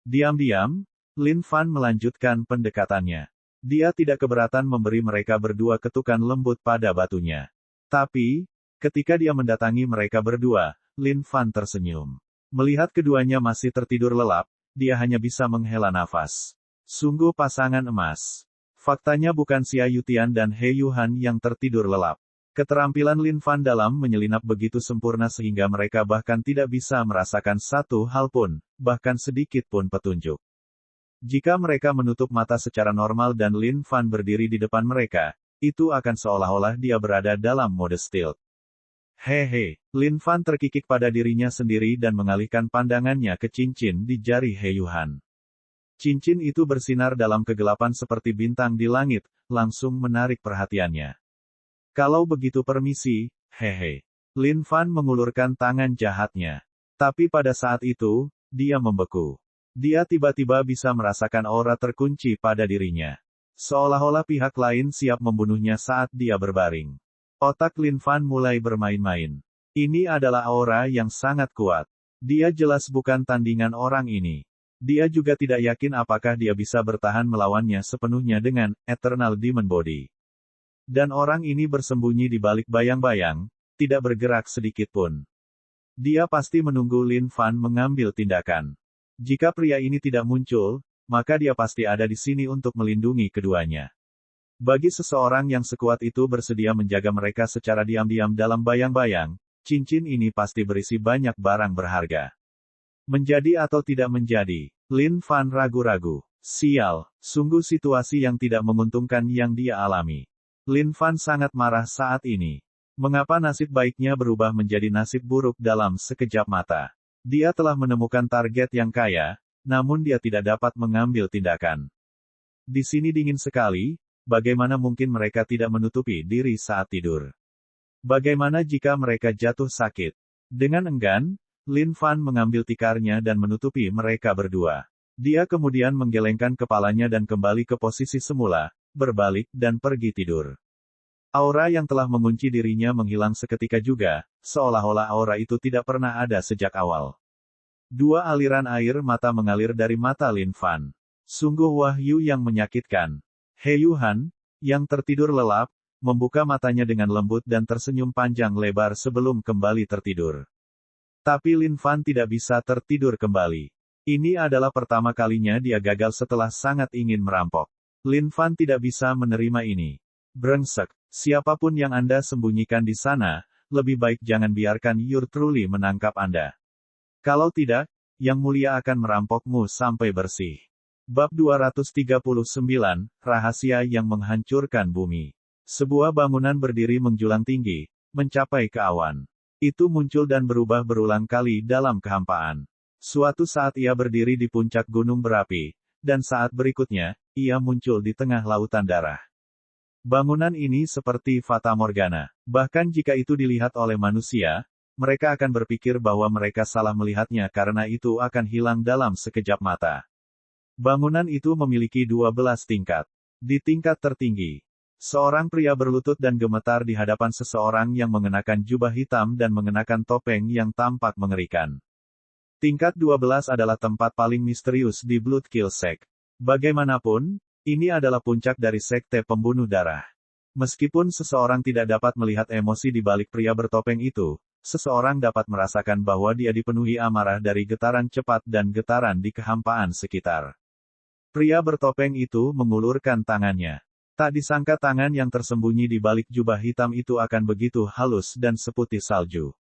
A: Diam-diam, Lin Fan melanjutkan pendekatannya. Dia tidak keberatan memberi mereka berdua ketukan lembut pada batunya. Tapi, ketika dia mendatangi mereka berdua, Lin Fan tersenyum. Melihat keduanya masih tertidur lelap, dia hanya bisa menghela nafas. Sungguh pasangan emas. Faktanya bukan Xia Yutian dan He Yuhan yang tertidur lelap. Keterampilan Lin Fan dalam menyelinap begitu sempurna sehingga mereka bahkan tidak bisa merasakan satu hal pun, bahkan sedikit pun petunjuk. Jika mereka menutup mata secara normal dan Lin Fan berdiri di depan mereka, itu akan seolah-olah dia berada dalam mode stealth. Hehe, Lin Fan terkikik pada dirinya sendiri dan mengalihkan pandangannya ke cincin di jari He Yuhan. Cincin itu bersinar dalam kegelapan seperti bintang di langit, langsung menarik perhatiannya. Kalau begitu permisi, hehe. Lin Fan mengulurkan tangan jahatnya. Tapi pada saat itu, dia membeku. Dia tiba-tiba bisa merasakan aura terkunci pada dirinya. Seolah-olah pihak lain siap membunuhnya saat dia berbaring. Otak Lin Fan mulai bermain-main. Ini adalah aura yang sangat kuat. Dia jelas bukan tandingan orang ini. Dia juga tidak yakin apakah dia bisa bertahan melawannya sepenuhnya dengan Eternal Demon Body. Dan orang ini bersembunyi di balik bayang-bayang, tidak bergerak sedikit pun. Dia pasti menunggu Lin Fan mengambil tindakan. Jika pria ini tidak muncul, maka dia pasti ada di sini untuk melindungi keduanya. Bagi seseorang yang sekuat itu bersedia menjaga mereka secara diam-diam dalam bayang-bayang, cincin ini pasti berisi banyak barang berharga. Menjadi atau tidak menjadi? Lin Fan ragu-ragu. Sial, sungguh situasi yang tidak menguntungkan yang dia alami. Lin Fan sangat marah saat ini. Mengapa nasib baiknya berubah menjadi nasib buruk dalam sekejap mata? Dia telah menemukan target yang kaya, namun dia tidak dapat mengambil tindakan. Di sini dingin sekali, bagaimana mungkin mereka tidak menutupi diri saat tidur? Bagaimana jika mereka jatuh sakit? Dengan enggan, Lin Fan mengambil tikarnya dan menutupi mereka berdua. Dia kemudian menggelengkan kepalanya dan kembali ke posisi semula, berbalik dan pergi tidur. Aura yang telah mengunci dirinya menghilang seketika juga, seolah-olah aura itu tidak pernah ada sejak awal. Dua aliran air mata mengalir dari mata Lin Fan. Sungguh wahyu yang menyakitkan. He Yuhan, yang tertidur lelap, membuka matanya dengan lembut dan tersenyum panjang lebar sebelum kembali tertidur. Tapi Lin Fan tidak bisa tertidur kembali. Ini adalah pertama kalinya dia gagal setelah sangat ingin merampok. Lin Fan tidak bisa menerima ini. Brengsek, siapapun yang Anda sembunyikan di sana, lebih baik jangan biarkan Your Truly menangkap Anda. Kalau tidak, Yang Mulia akan merampokmu sampai bersih. Bab 239, Rahasia yang Menghancurkan Bumi. Sebuah bangunan berdiri menjulang tinggi, mencapai ke awan. Itu muncul dan berubah berulang kali dalam kehampaan. Suatu saat ia berdiri di puncak gunung berapi, dan saat berikutnya, ia muncul di tengah lautan darah. Bangunan ini seperti Fata Morgana. Bahkan jika itu dilihat oleh manusia, mereka akan berpikir bahwa mereka salah melihatnya karena itu akan hilang dalam sekejap mata. Bangunan itu memiliki 12 tingkat. Di tingkat tertinggi, seorang pria berlutut dan gemetar di hadapan seseorang yang mengenakan jubah hitam dan mengenakan topeng yang tampak mengerikan. Tingkat 12 adalah tempat paling misterius di Bloodkill Sect. Bagaimanapun, ini adalah puncak dari sekte pembunuh darah. Meskipun seseorang tidak dapat melihat emosi di balik pria bertopeng itu, seseorang dapat merasakan bahwa dia dipenuhi amarah dari getaran cepat dan getaran di kehampaan sekitar. Pria bertopeng itu mengulurkan tangannya. Tak disangka tangan yang tersembunyi di balik jubah hitam itu akan begitu halus dan seputih salju.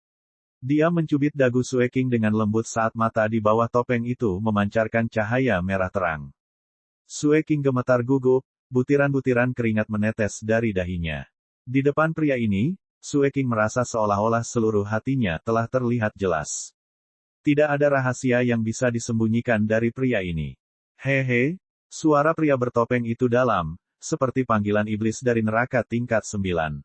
A: Dia mencubit dagu Sue King dengan lembut saat mata di bawah topeng itu memancarkan cahaya merah terang. Sue King gemetar gugup, butiran-butiran keringat menetes dari dahinya. Di depan pria ini, Sue King merasa seolah-olah seluruh hatinya telah terlihat jelas. Tidak ada rahasia yang bisa disembunyikan dari pria ini. Hehe, suara pria bertopeng itu dalam, seperti panggilan iblis dari neraka tingkat 9.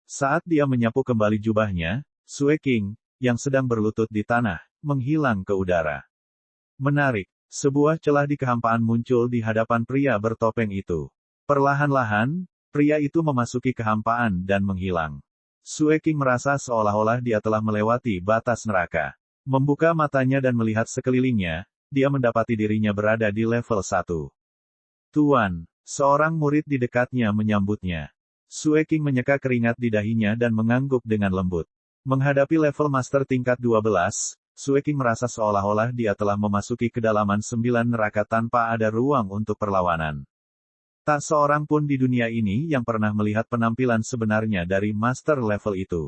A: Saat dia menyapu kembali jubahnya, Sue King, yang sedang berlutut di tanah, menghilang ke udara. Menarik, sebuah celah di kehampaan muncul di hadapan pria bertopeng itu. Perlahan-lahan, pria itu memasuki kehampaan dan menghilang. Sue King merasa seolah-olah dia telah melewati batas neraka. Membuka matanya dan melihat sekelilingnya, dia mendapati dirinya berada di level 1. Tuan, seorang murid di dekatnya menyambutnya. Sue King menyeka keringat di dahinya dan mengangguk dengan lembut. Menghadapi level master tingkat 12, Sue King merasa seolah-olah dia telah memasuki kedalaman 9 neraka tanpa ada ruang untuk perlawanan. Tak seorang pun di dunia ini yang pernah melihat penampilan sebenarnya dari master level itu.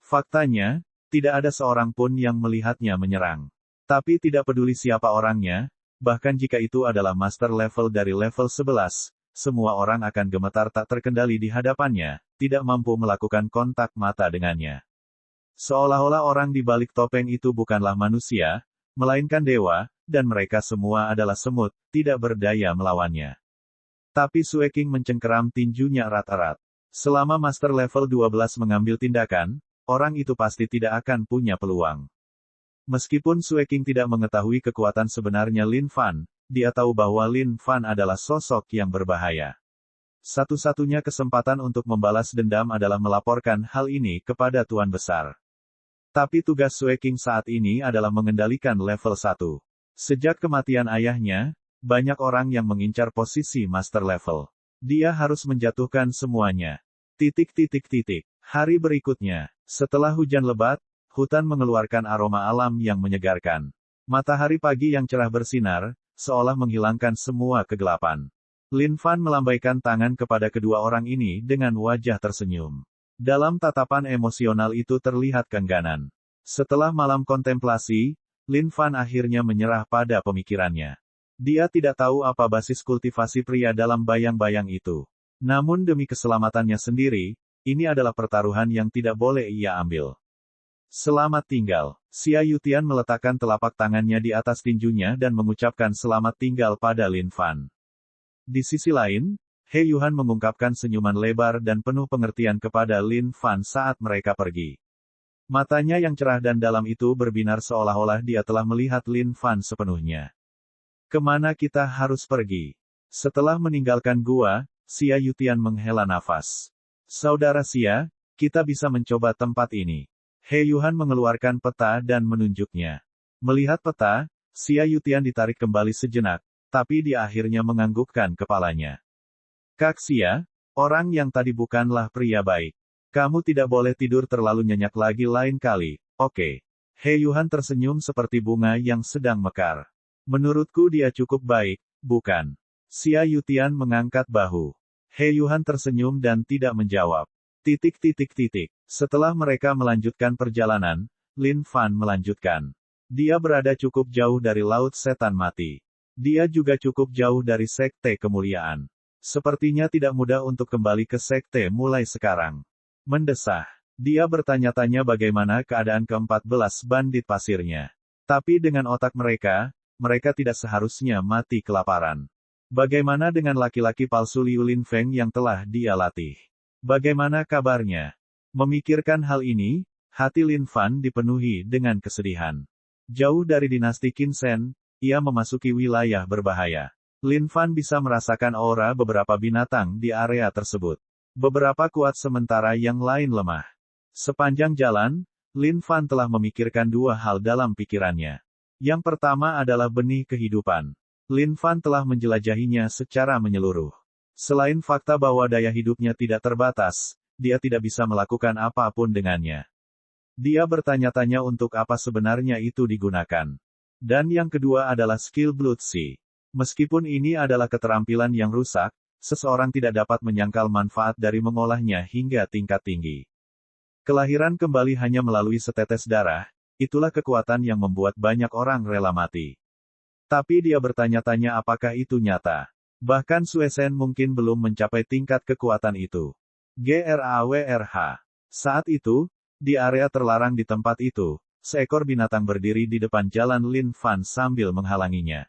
A: Faktanya, tidak ada seorang pun yang melihatnya menyerang. Tapi tidak peduli siapa orangnya, bahkan jika itu adalah master level dari level 11, semua orang akan gemetar tak terkendali di hadapannya, tidak mampu melakukan kontak mata dengannya. Seolah-olah orang di balik topeng itu bukanlah manusia, melainkan dewa, dan mereka semua adalah semut, tidak berdaya melawannya. Tapi Sue King mencengkeram tinjunya erat-erat. Selama master level 12 mengambil tindakan, orang itu pasti tidak akan punya peluang. Meskipun Sue King tidak mengetahui kekuatan sebenarnya Lin Fan, dia tahu bahwa Lin Fan adalah sosok yang berbahaya. Satu-satunya kesempatan untuk membalas dendam adalah melaporkan hal ini kepada Tuan Besar. Tapi tugas Sue King saat ini adalah mengendalikan level 1. Sejak kematian ayahnya, banyak orang yang mengincar posisi master level. Dia harus menjatuhkan semuanya. Hari berikutnya, setelah hujan lebat, hutan mengeluarkan aroma alam yang menyegarkan. Matahari pagi yang cerah bersinar, seolah menghilangkan semua kegelapan. Lin Fan melambaikan tangan kepada kedua orang ini dengan wajah tersenyum. Dalam tatapan emosional itu terlihat keengganan. Setelah malam kontemplasi, Lin Fan akhirnya menyerah pada pemikirannya. Dia tidak tahu apa basis kultivasi pria dalam bayang-bayang itu. Namun demi keselamatannya sendiri, ini adalah pertaruhan yang tidak boleh ia ambil. Selamat tinggal. Xia Yutian meletakkan telapak tangannya di atas tinjunya dan mengucapkan selamat tinggal pada Lin Fan. Di sisi lain, He Yuhan mengungkapkan senyuman lebar dan penuh pengertian kepada Lin Fan saat mereka pergi. Matanya yang cerah dan dalam itu berbinar seolah-olah dia telah melihat Lin Fan sepenuhnya. Kemana kita harus pergi? Setelah meninggalkan gua, Xia Yutian menghela nafas. Saudara Xia, kita bisa mencoba tempat ini. He Yuhan mengeluarkan peta dan menunjuknya. Melihat peta, Xia Yutian ditarik kembali sejenak, tapi dia akhirnya menganggukkan kepalanya. Kak Xia, orang yang tadi bukanlah pria baik. Kamu tidak boleh tidur terlalu nyenyak lagi lain kali, oke? He Yuhan tersenyum seperti bunga yang sedang mekar. Menurutku dia cukup baik, bukan? Xia Yutian mengangkat bahu. He Yuhan tersenyum dan tidak menjawab. Setelah mereka melanjutkan perjalanan, Lin Fan melanjutkan. Dia berada cukup jauh dari Laut Setan Mati. Dia juga cukup jauh dari Sekte Kemuliaan. Sepertinya tidak mudah untuk kembali ke Sekte mulai sekarang. Mendesah. Dia bertanya-tanya bagaimana keadaan ke-14 bandit pasirnya. Tapi dengan otak mereka, mereka tidak seharusnya mati kelaparan. Bagaimana dengan laki-laki palsu Liu Linfeng yang telah dia latih? Bagaimana kabarnya? Memikirkan hal ini, hati Lin Fan dipenuhi dengan kesedihan. Jauh dari dinasti Qin Shen, ia memasuki wilayah berbahaya. Lin Fan bisa merasakan aura beberapa binatang di area tersebut. Beberapa kuat sementara yang lain lemah. Sepanjang jalan, Lin Fan telah memikirkan dua hal dalam pikirannya. Yang pertama adalah benih kehidupan. Lin Fan telah menjelajahinya secara menyeluruh. Selain fakta bahwa daya hidupnya tidak terbatas, dia tidak bisa melakukan apapun dengannya. Dia bertanya-tanya untuk apa sebenarnya itu digunakan. Dan yang kedua adalah skill Blood Sea. Meskipun ini adalah keterampilan yang rusak, seseorang tidak dapat menyangkal manfaat dari mengolahnya hingga tingkat tinggi. Kelahiran kembali hanya melalui setetes darah, itulah kekuatan yang membuat banyak orang rela mati. Tapi dia bertanya-tanya apakah itu nyata. Bahkan Sue Shen mungkin belum mencapai tingkat kekuatan itu. GRAWRH. Saat itu, di area terlarang di tempat itu, seekor binatang berdiri di depan jalan Lin Fan sambil menghalanginya.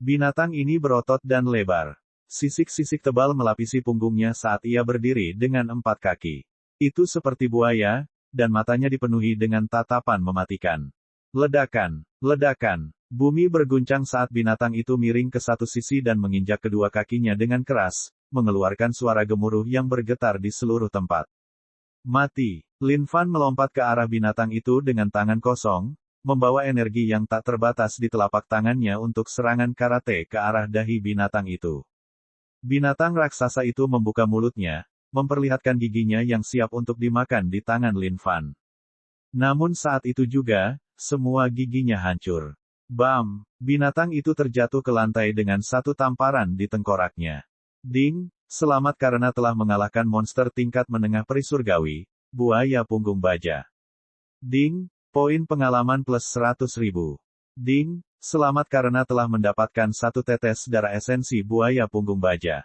A: Binatang ini berotot dan lebar. Sisik-sisik tebal melapisi punggungnya saat ia berdiri dengan 4 kaki. Itu seperti buaya, dan matanya dipenuhi dengan tatapan mematikan. Ledakan, ledakan. Bumi berguncang saat binatang itu miring ke satu sisi dan menginjak kedua kakinya dengan keras, mengeluarkan suara gemuruh yang bergetar di seluruh tempat. Mati. Lin Fan melompat ke arah binatang itu dengan tangan kosong, membawa energi yang tak terbatas di telapak tangannya untuk serangan karate ke arah dahi binatang itu. Binatang raksasa itu membuka mulutnya, memperlihatkan giginya yang siap untuk dimakan di tangan Lin Fan. Namun saat itu juga, semua giginya hancur. Bam! Binatang itu terjatuh ke lantai dengan satu tamparan di tengkoraknya. Ding! Selamat karena telah mengalahkan monster tingkat menengah perisurgawi, buaya punggung baja. Ding! Poin pengalaman plus 100.000. Ding! Selamat karena telah mendapatkan satu tetes darah esensi buaya punggung baja.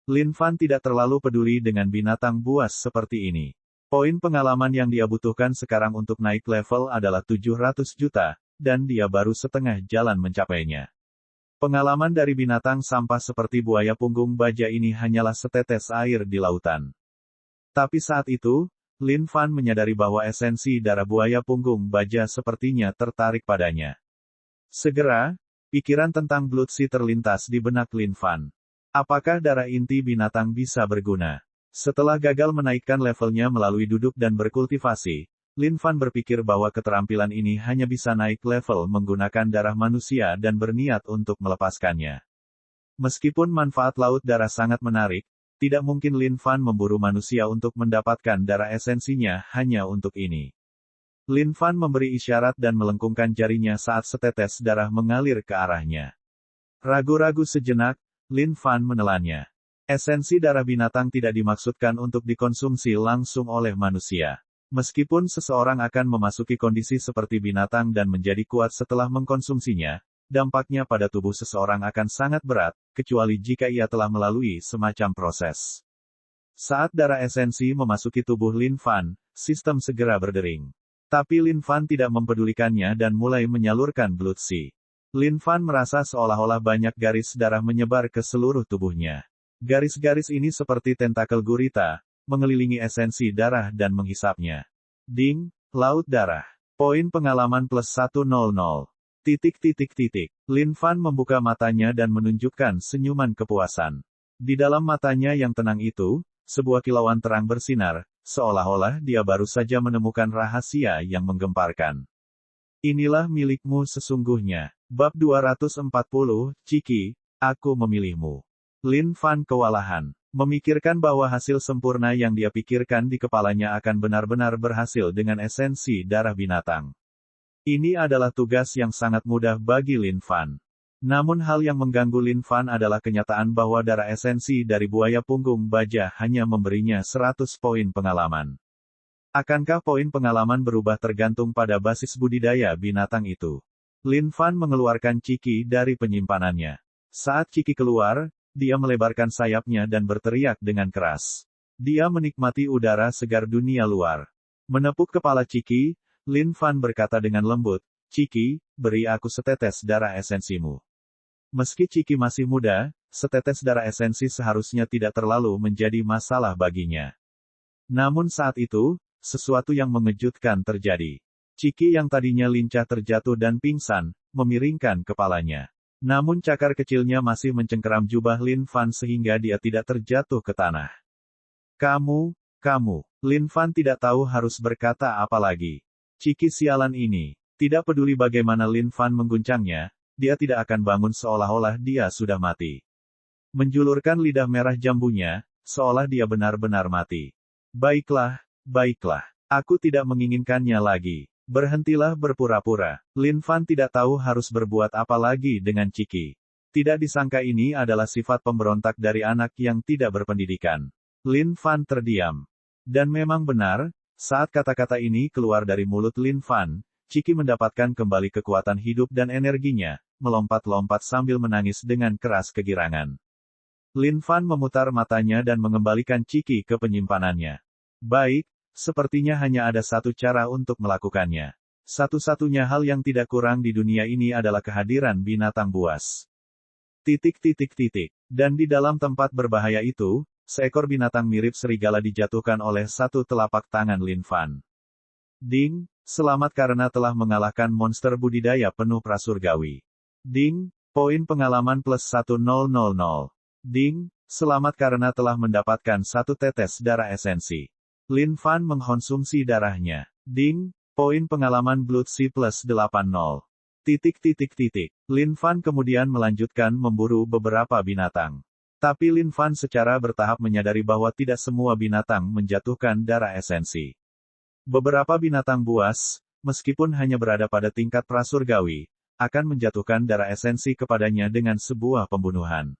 A: Lin Fan tidak terlalu peduli dengan binatang buas seperti ini. Poin pengalaman yang dia butuhkan sekarang untuk naik level adalah 700 juta, dan dia baru setengah jalan mencapainya. Pengalaman dari binatang sampah seperti buaya punggung baja ini hanyalah setetes air di lautan. Tapi saat itu, Lin Fan menyadari bahwa esensi darah buaya punggung baja sepertinya tertarik padanya. Segera, pikiran tentang Blood Sea terlintas di benak Lin Fan. Apakah darah inti binatang bisa berguna? Setelah gagal menaikkan levelnya melalui duduk dan berkultivasi, Lin Fan berpikir bahwa keterampilan ini hanya bisa naik level menggunakan darah manusia dan berniat untuk melepaskannya. Meskipun manfaat laut darah sangat menarik, tidak mungkin Lin Fan memburu manusia untuk mendapatkan darah esensinya hanya untuk ini. Lin Fan memberi isyarat dan melengkungkan jarinya saat setetes darah mengalir ke arahnya. Ragu-ragu sejenak, Lin Fan menelannya. Esensi darah binatang tidak dimaksudkan untuk dikonsumsi langsung oleh manusia. Meskipun seseorang akan memasuki kondisi seperti binatang dan menjadi kuat setelah mengkonsumsinya, dampaknya pada tubuh seseorang akan sangat berat, kecuali jika ia telah melalui semacam proses. Saat darah esensi memasuki tubuh Lin Fan, sistem segera berdering. Tapi Lin Fan tidak mempedulikannya dan mulai menyalurkan blood qi. Lin Fan merasa seolah-olah banyak garis darah menyebar ke seluruh tubuhnya. Garis-garis ini seperti tentakel gurita, mengelilingi esensi darah dan menghisapnya. Ding, laut darah. Poin pengalaman plus 100. Lin Fan membuka matanya dan menunjukkan senyuman kepuasan. Di dalam matanya yang tenang itu, sebuah kilauan terang bersinar, seolah-olah dia baru saja menemukan rahasia yang menggemparkan. Inilah milikmu sesungguhnya. Bab 240, Ciki, aku memilihmu. Lin Fan kewalahan. Memikirkan bahwa hasil sempurna yang dia pikirkan di kepalanya akan benar-benar berhasil dengan esensi darah binatang. Ini adalah tugas yang sangat mudah bagi Lin Fan. Namun hal yang mengganggu Lin Fan adalah kenyataan bahwa darah esensi dari buaya punggung baja hanya memberinya 100 poin pengalaman. Akankah poin pengalaman berubah tergantung pada basis budidaya binatang itu? Lin Fan mengeluarkan Ciki dari penyimpanannya. Saat Ciki keluar, dia melebarkan sayapnya dan berteriak dengan keras. Dia menikmati udara segar dunia luar. Menepuk kepala Ciki, Lin Fan berkata dengan lembut, "Ciki, beri aku setetes darah esensimu." Meski Ciki masih muda, setetes darah esensi seharusnya tidak terlalu menjadi masalah baginya. Namun saat itu, sesuatu yang mengejutkan terjadi. Ciki yang tadinya lincah terjatuh dan pingsan, memiringkan kepalanya. Namun cakar kecilnya masih mencengkeram jubah Lin Fan sehingga dia tidak terjatuh ke tanah. Kamu. Lin Fan tidak tahu harus berkata apa lagi. Ciki sialan ini. Tidak peduli bagaimana Lin Fan mengguncangnya, dia tidak akan bangun seolah-olah dia sudah mati. Menjulurkan lidah merah jambunya, seolah dia benar-benar mati. Baiklah. Aku tidak menginginkannya lagi. Berhentilah berpura-pura. Lin Fan tidak tahu harus berbuat apa lagi dengan Ciki. Tidak disangka ini adalah sifat pemberontak dari anak yang tidak berpendidikan. Lin Fan terdiam. Dan memang benar, saat kata-kata ini keluar dari mulut Lin Fan, Ciki mendapatkan kembali kekuatan hidup dan energinya, melompat-lompat sambil menangis dengan keras kegirangan. Lin Fan memutar matanya dan mengembalikan Ciki ke penyimpanannya. Baik, sepertinya hanya ada satu cara untuk melakukannya. Satu-satunya hal yang tidak kurang di dunia ini adalah kehadiran binatang buas. Dan di dalam tempat berbahaya itu, seekor binatang mirip serigala dijatuhkan oleh satu telapak tangan Lin Fan. Ding, selamat karena telah mengalahkan monster budidaya penuh prasurgawi. Ding, poin pengalaman plus 1000. Ding, selamat karena telah mendapatkan satu tetes darah esensi. Lin Fan mengkonsumsi darahnya. Ding, poin pengalaman blood qi plus 80. Lin Fan kemudian melanjutkan memburu beberapa binatang. Tapi Lin Fan secara bertahap menyadari bahwa tidak semua binatang menjatuhkan darah esensi. Beberapa binatang buas, meskipun hanya berada pada tingkat prasurgawi, akan menjatuhkan darah esensi kepadanya dengan sebuah pembunuhan.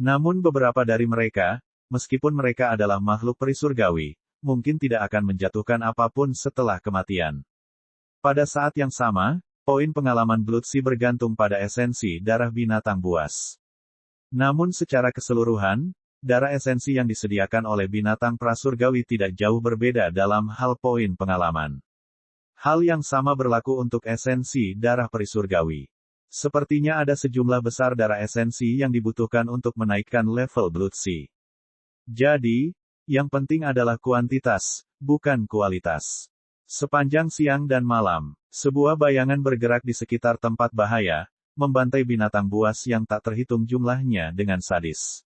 A: Namun beberapa dari mereka, meskipun mereka adalah makhluk perisurgawi, mungkin tidak akan menjatuhkan apapun setelah kematian. Pada saat yang sama, poin pengalaman blood qi bergantung pada esensi darah binatang buas. Namun secara keseluruhan, darah esensi yang disediakan oleh binatang prasurgawi tidak jauh berbeda dalam hal poin pengalaman. Hal yang sama berlaku untuk esensi darah perisurgawi. Sepertinya ada sejumlah besar darah esensi yang dibutuhkan untuk menaikkan level blood qi. Jadi, yang penting adalah kuantitas, bukan kualitas. Sepanjang siang dan malam, sebuah bayangan bergerak di sekitar tempat bahaya, membantai binatang buas yang tak terhitung jumlahnya dengan sadis.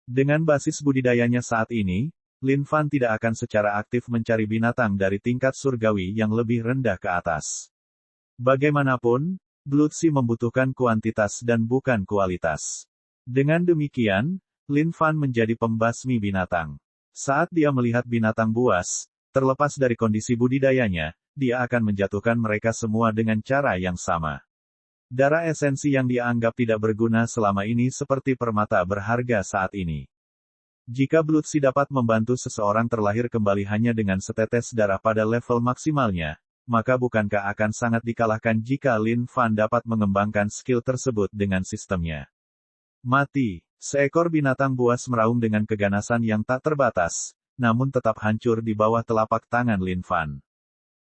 A: Dengan basis budidayanya saat ini, Lin Fan tidak akan secara aktif mencari binatang dari tingkat surgawi yang lebih rendah ke atas. Bagaimanapun, blood qi membutuhkan kuantitas dan bukan kualitas. Dengan demikian, Lin Fan menjadi pembasmi binatang. Saat dia melihat binatang buas, terlepas dari kondisi budidayanya, dia akan menjatuhkan mereka semua dengan cara yang sama. Darah esensi yang dia anggap tidak berguna selama ini seperti permata berharga saat ini. Jika Blood Sea dapat membantu seseorang terlahir kembali hanya dengan setetes darah pada level maksimalnya, maka bukankah akan sangat dikalahkan jika Lin Fan dapat mengembangkan skill tersebut dengan sistemnya. Mati. Seekor binatang buas meraung dengan keganasan yang tak terbatas, namun tetap hancur di bawah telapak tangan Lin Fan.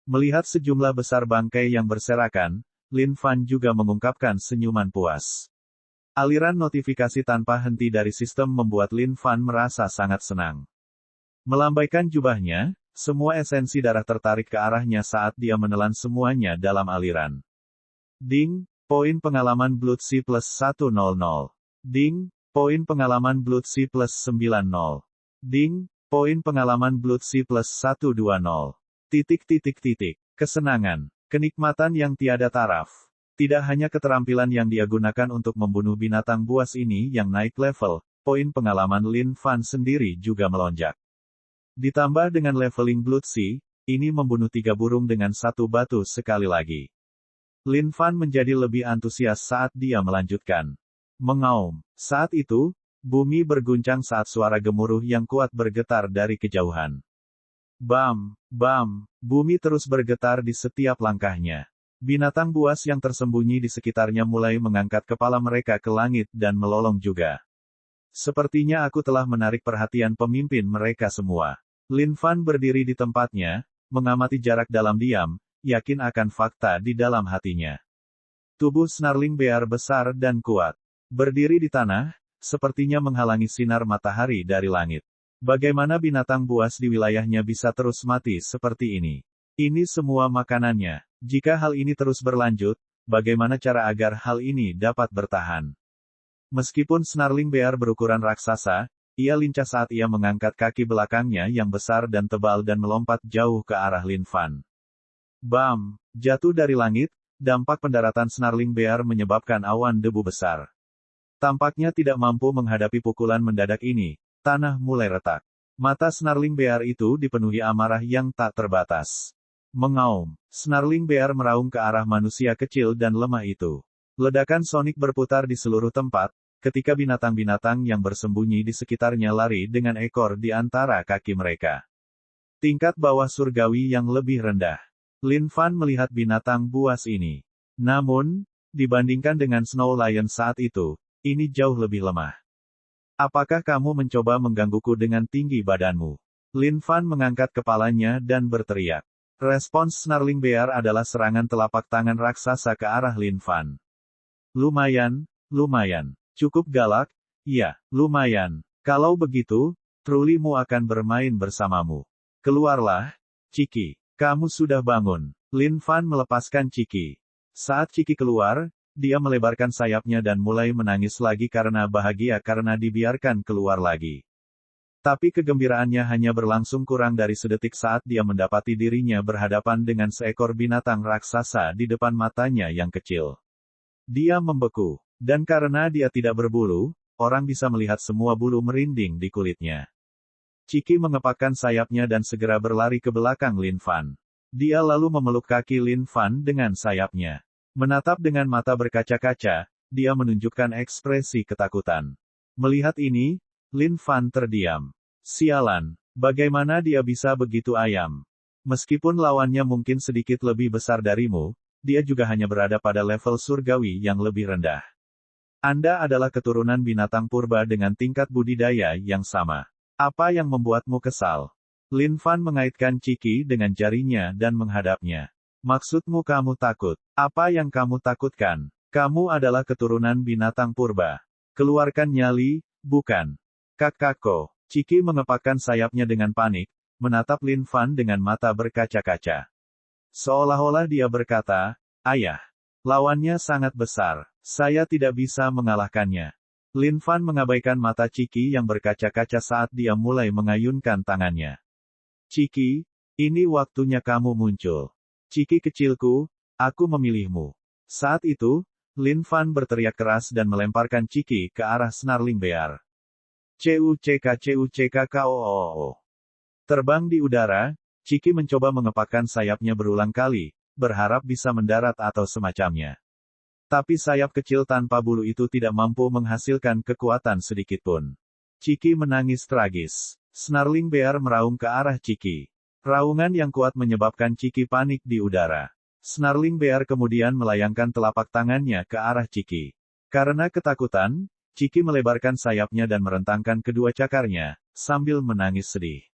A: Melihat sejumlah besar bangkai yang berserakan, Lin Fan juga mengungkapkan senyuman puas. Aliran notifikasi tanpa henti dari sistem membuat Lin Fan merasa sangat senang. Melambaikan jubahnya, semua esensi darah tertarik ke arahnya saat dia menelan semuanya dalam aliran. Ding, poin pengalaman Blood Sea plus 100. Ding, poin pengalaman Blood Sea plus 90. Ding, poin pengalaman Blood Sea plus 120. Kesenangan, kenikmatan yang tiada taraf. Tidak hanya keterampilan yang dia gunakan untuk membunuh binatang buas ini yang naik level, poin pengalaman Lin Fan sendiri juga melonjak. Ditambah dengan leveling Blood Sea, ini membunuh 3 burung dengan 1 batu sekali lagi. Lin Fan menjadi lebih antusias saat dia melanjutkan. Mengaum. Saat itu, bumi berguncang saat suara gemuruh yang kuat bergetar dari kejauhan. Bam, bam, bumi terus bergetar di setiap langkahnya. Binatang buas yang tersembunyi di sekitarnya mulai mengangkat kepala mereka ke langit dan melolong juga. Sepertinya aku telah menarik perhatian pemimpin mereka semua. Lin Fan berdiri di tempatnya, mengamati jarak dalam diam, yakin akan fakta di dalam hatinya. Tubuh Snarling Bear besar dan kuat. Berdiri di tanah, sepertinya menghalangi sinar matahari dari langit. Bagaimana binatang buas di wilayahnya bisa terus mati seperti ini? Ini semua makanannya. Jika hal ini terus berlanjut, bagaimana cara agar hal ini dapat bertahan? Meskipun Snarling Bear berukuran raksasa, ia lincah saat ia mengangkat kaki belakangnya yang besar dan tebal dan melompat jauh ke arah Lin Fan. Bam! Jatuh dari langit, dampak pendaratan Snarling Bear menyebabkan awan debu besar. Tampaknya tidak mampu menghadapi pukulan mendadak ini, tanah mulai retak. Mata Snarling Bear itu dipenuhi amarah yang tak terbatas. Mengaum, Snarling Bear meraung ke arah manusia kecil dan lemah itu. Ledakan sonik berputar di seluruh tempat, ketika binatang-binatang yang bersembunyi di sekitarnya lari dengan ekor di antara kaki mereka. Tingkat bawah surgawi yang lebih rendah. Lin Fan melihat binatang buas ini. Namun, dibandingkan dengan Snow Lion saat itu, ini jauh lebih lemah. Apakah kamu mencoba menggangguku dengan tinggi badanmu? Lin Fan mengangkat kepalanya dan berteriak. Respons Snarling Bear adalah serangan telapak tangan raksasa ke arah Lin Fan. Lumayan, lumayan. Cukup galak? Iya, lumayan. Kalau begitu, Trulimu akan bermain bersamamu. Keluarlah, Ciki. Kamu sudah bangun. Lin Fan melepaskan Ciki. Saat Ciki keluar, dia melebarkan sayapnya dan mulai menangis lagi karena bahagia karena dibiarkan keluar lagi. Tapi kegembiraannya hanya berlangsung kurang dari sedetik saat dia mendapati dirinya berhadapan dengan seekor binatang raksasa di depan matanya yang kecil. Dia membeku, dan karena dia tidak berbulu, orang bisa melihat semua bulu merinding di kulitnya. Ciki mengepakkan sayapnya dan segera berlari ke belakang Lin Fan. Dia lalu memeluk kaki Lin Fan dengan sayapnya. Menatap dengan mata berkaca-kaca, dia menunjukkan ekspresi ketakutan. Melihat ini, Lin Fan terdiam. Sialan, bagaimana dia bisa begitu ayam? Meskipun lawannya mungkin sedikit lebih besar darimu, dia juga hanya berada pada level surgawi yang lebih rendah. Anda adalah keturunan binatang purba dengan tingkat budidaya yang sama. Apa yang membuatmu kesal? Lin Fan mengaitkan Ciki dengan jarinya dan menghadapnya. Maksudmu kamu takut? Apa yang kamu takutkan? Kamu adalah keturunan binatang purba. Keluarkan nyali, bukan? Kakakko. Ciki mengepakkan sayapnya dengan panik, menatap Lin Fan dengan mata berkaca-kaca. Seolah-olah dia berkata, "Ayah, lawannya sangat besar. Saya tidak bisa mengalahkannya." Lin Fan mengabaikan mata Ciki yang berkaca-kaca saat dia mulai mengayunkan tangannya. "Ciki, ini waktunya kamu muncul. Ciki kecilku, aku memilihmu." Saat itu, Lin Fan berteriak keras dan melemparkan Ciki ke arah Snarling Bear. CUCK. Terbang di udara, Ciki mencoba mengepakkan sayapnya berulang kali, berharap bisa mendarat atau semacamnya. Tapi sayap kecil tanpa bulu itu tidak mampu menghasilkan kekuatan sedikitpun. Chiki menangis tragis. Snarling Bear meraung ke arah Chiki. Raungan yang kuat menyebabkan Chiki panik di udara. Snarling Bear kemudian melayangkan telapak tangannya ke arah Chiki. Karena ketakutan, Chiki melebarkan sayapnya dan merentangkan kedua cakarnya, sambil menangis sedih.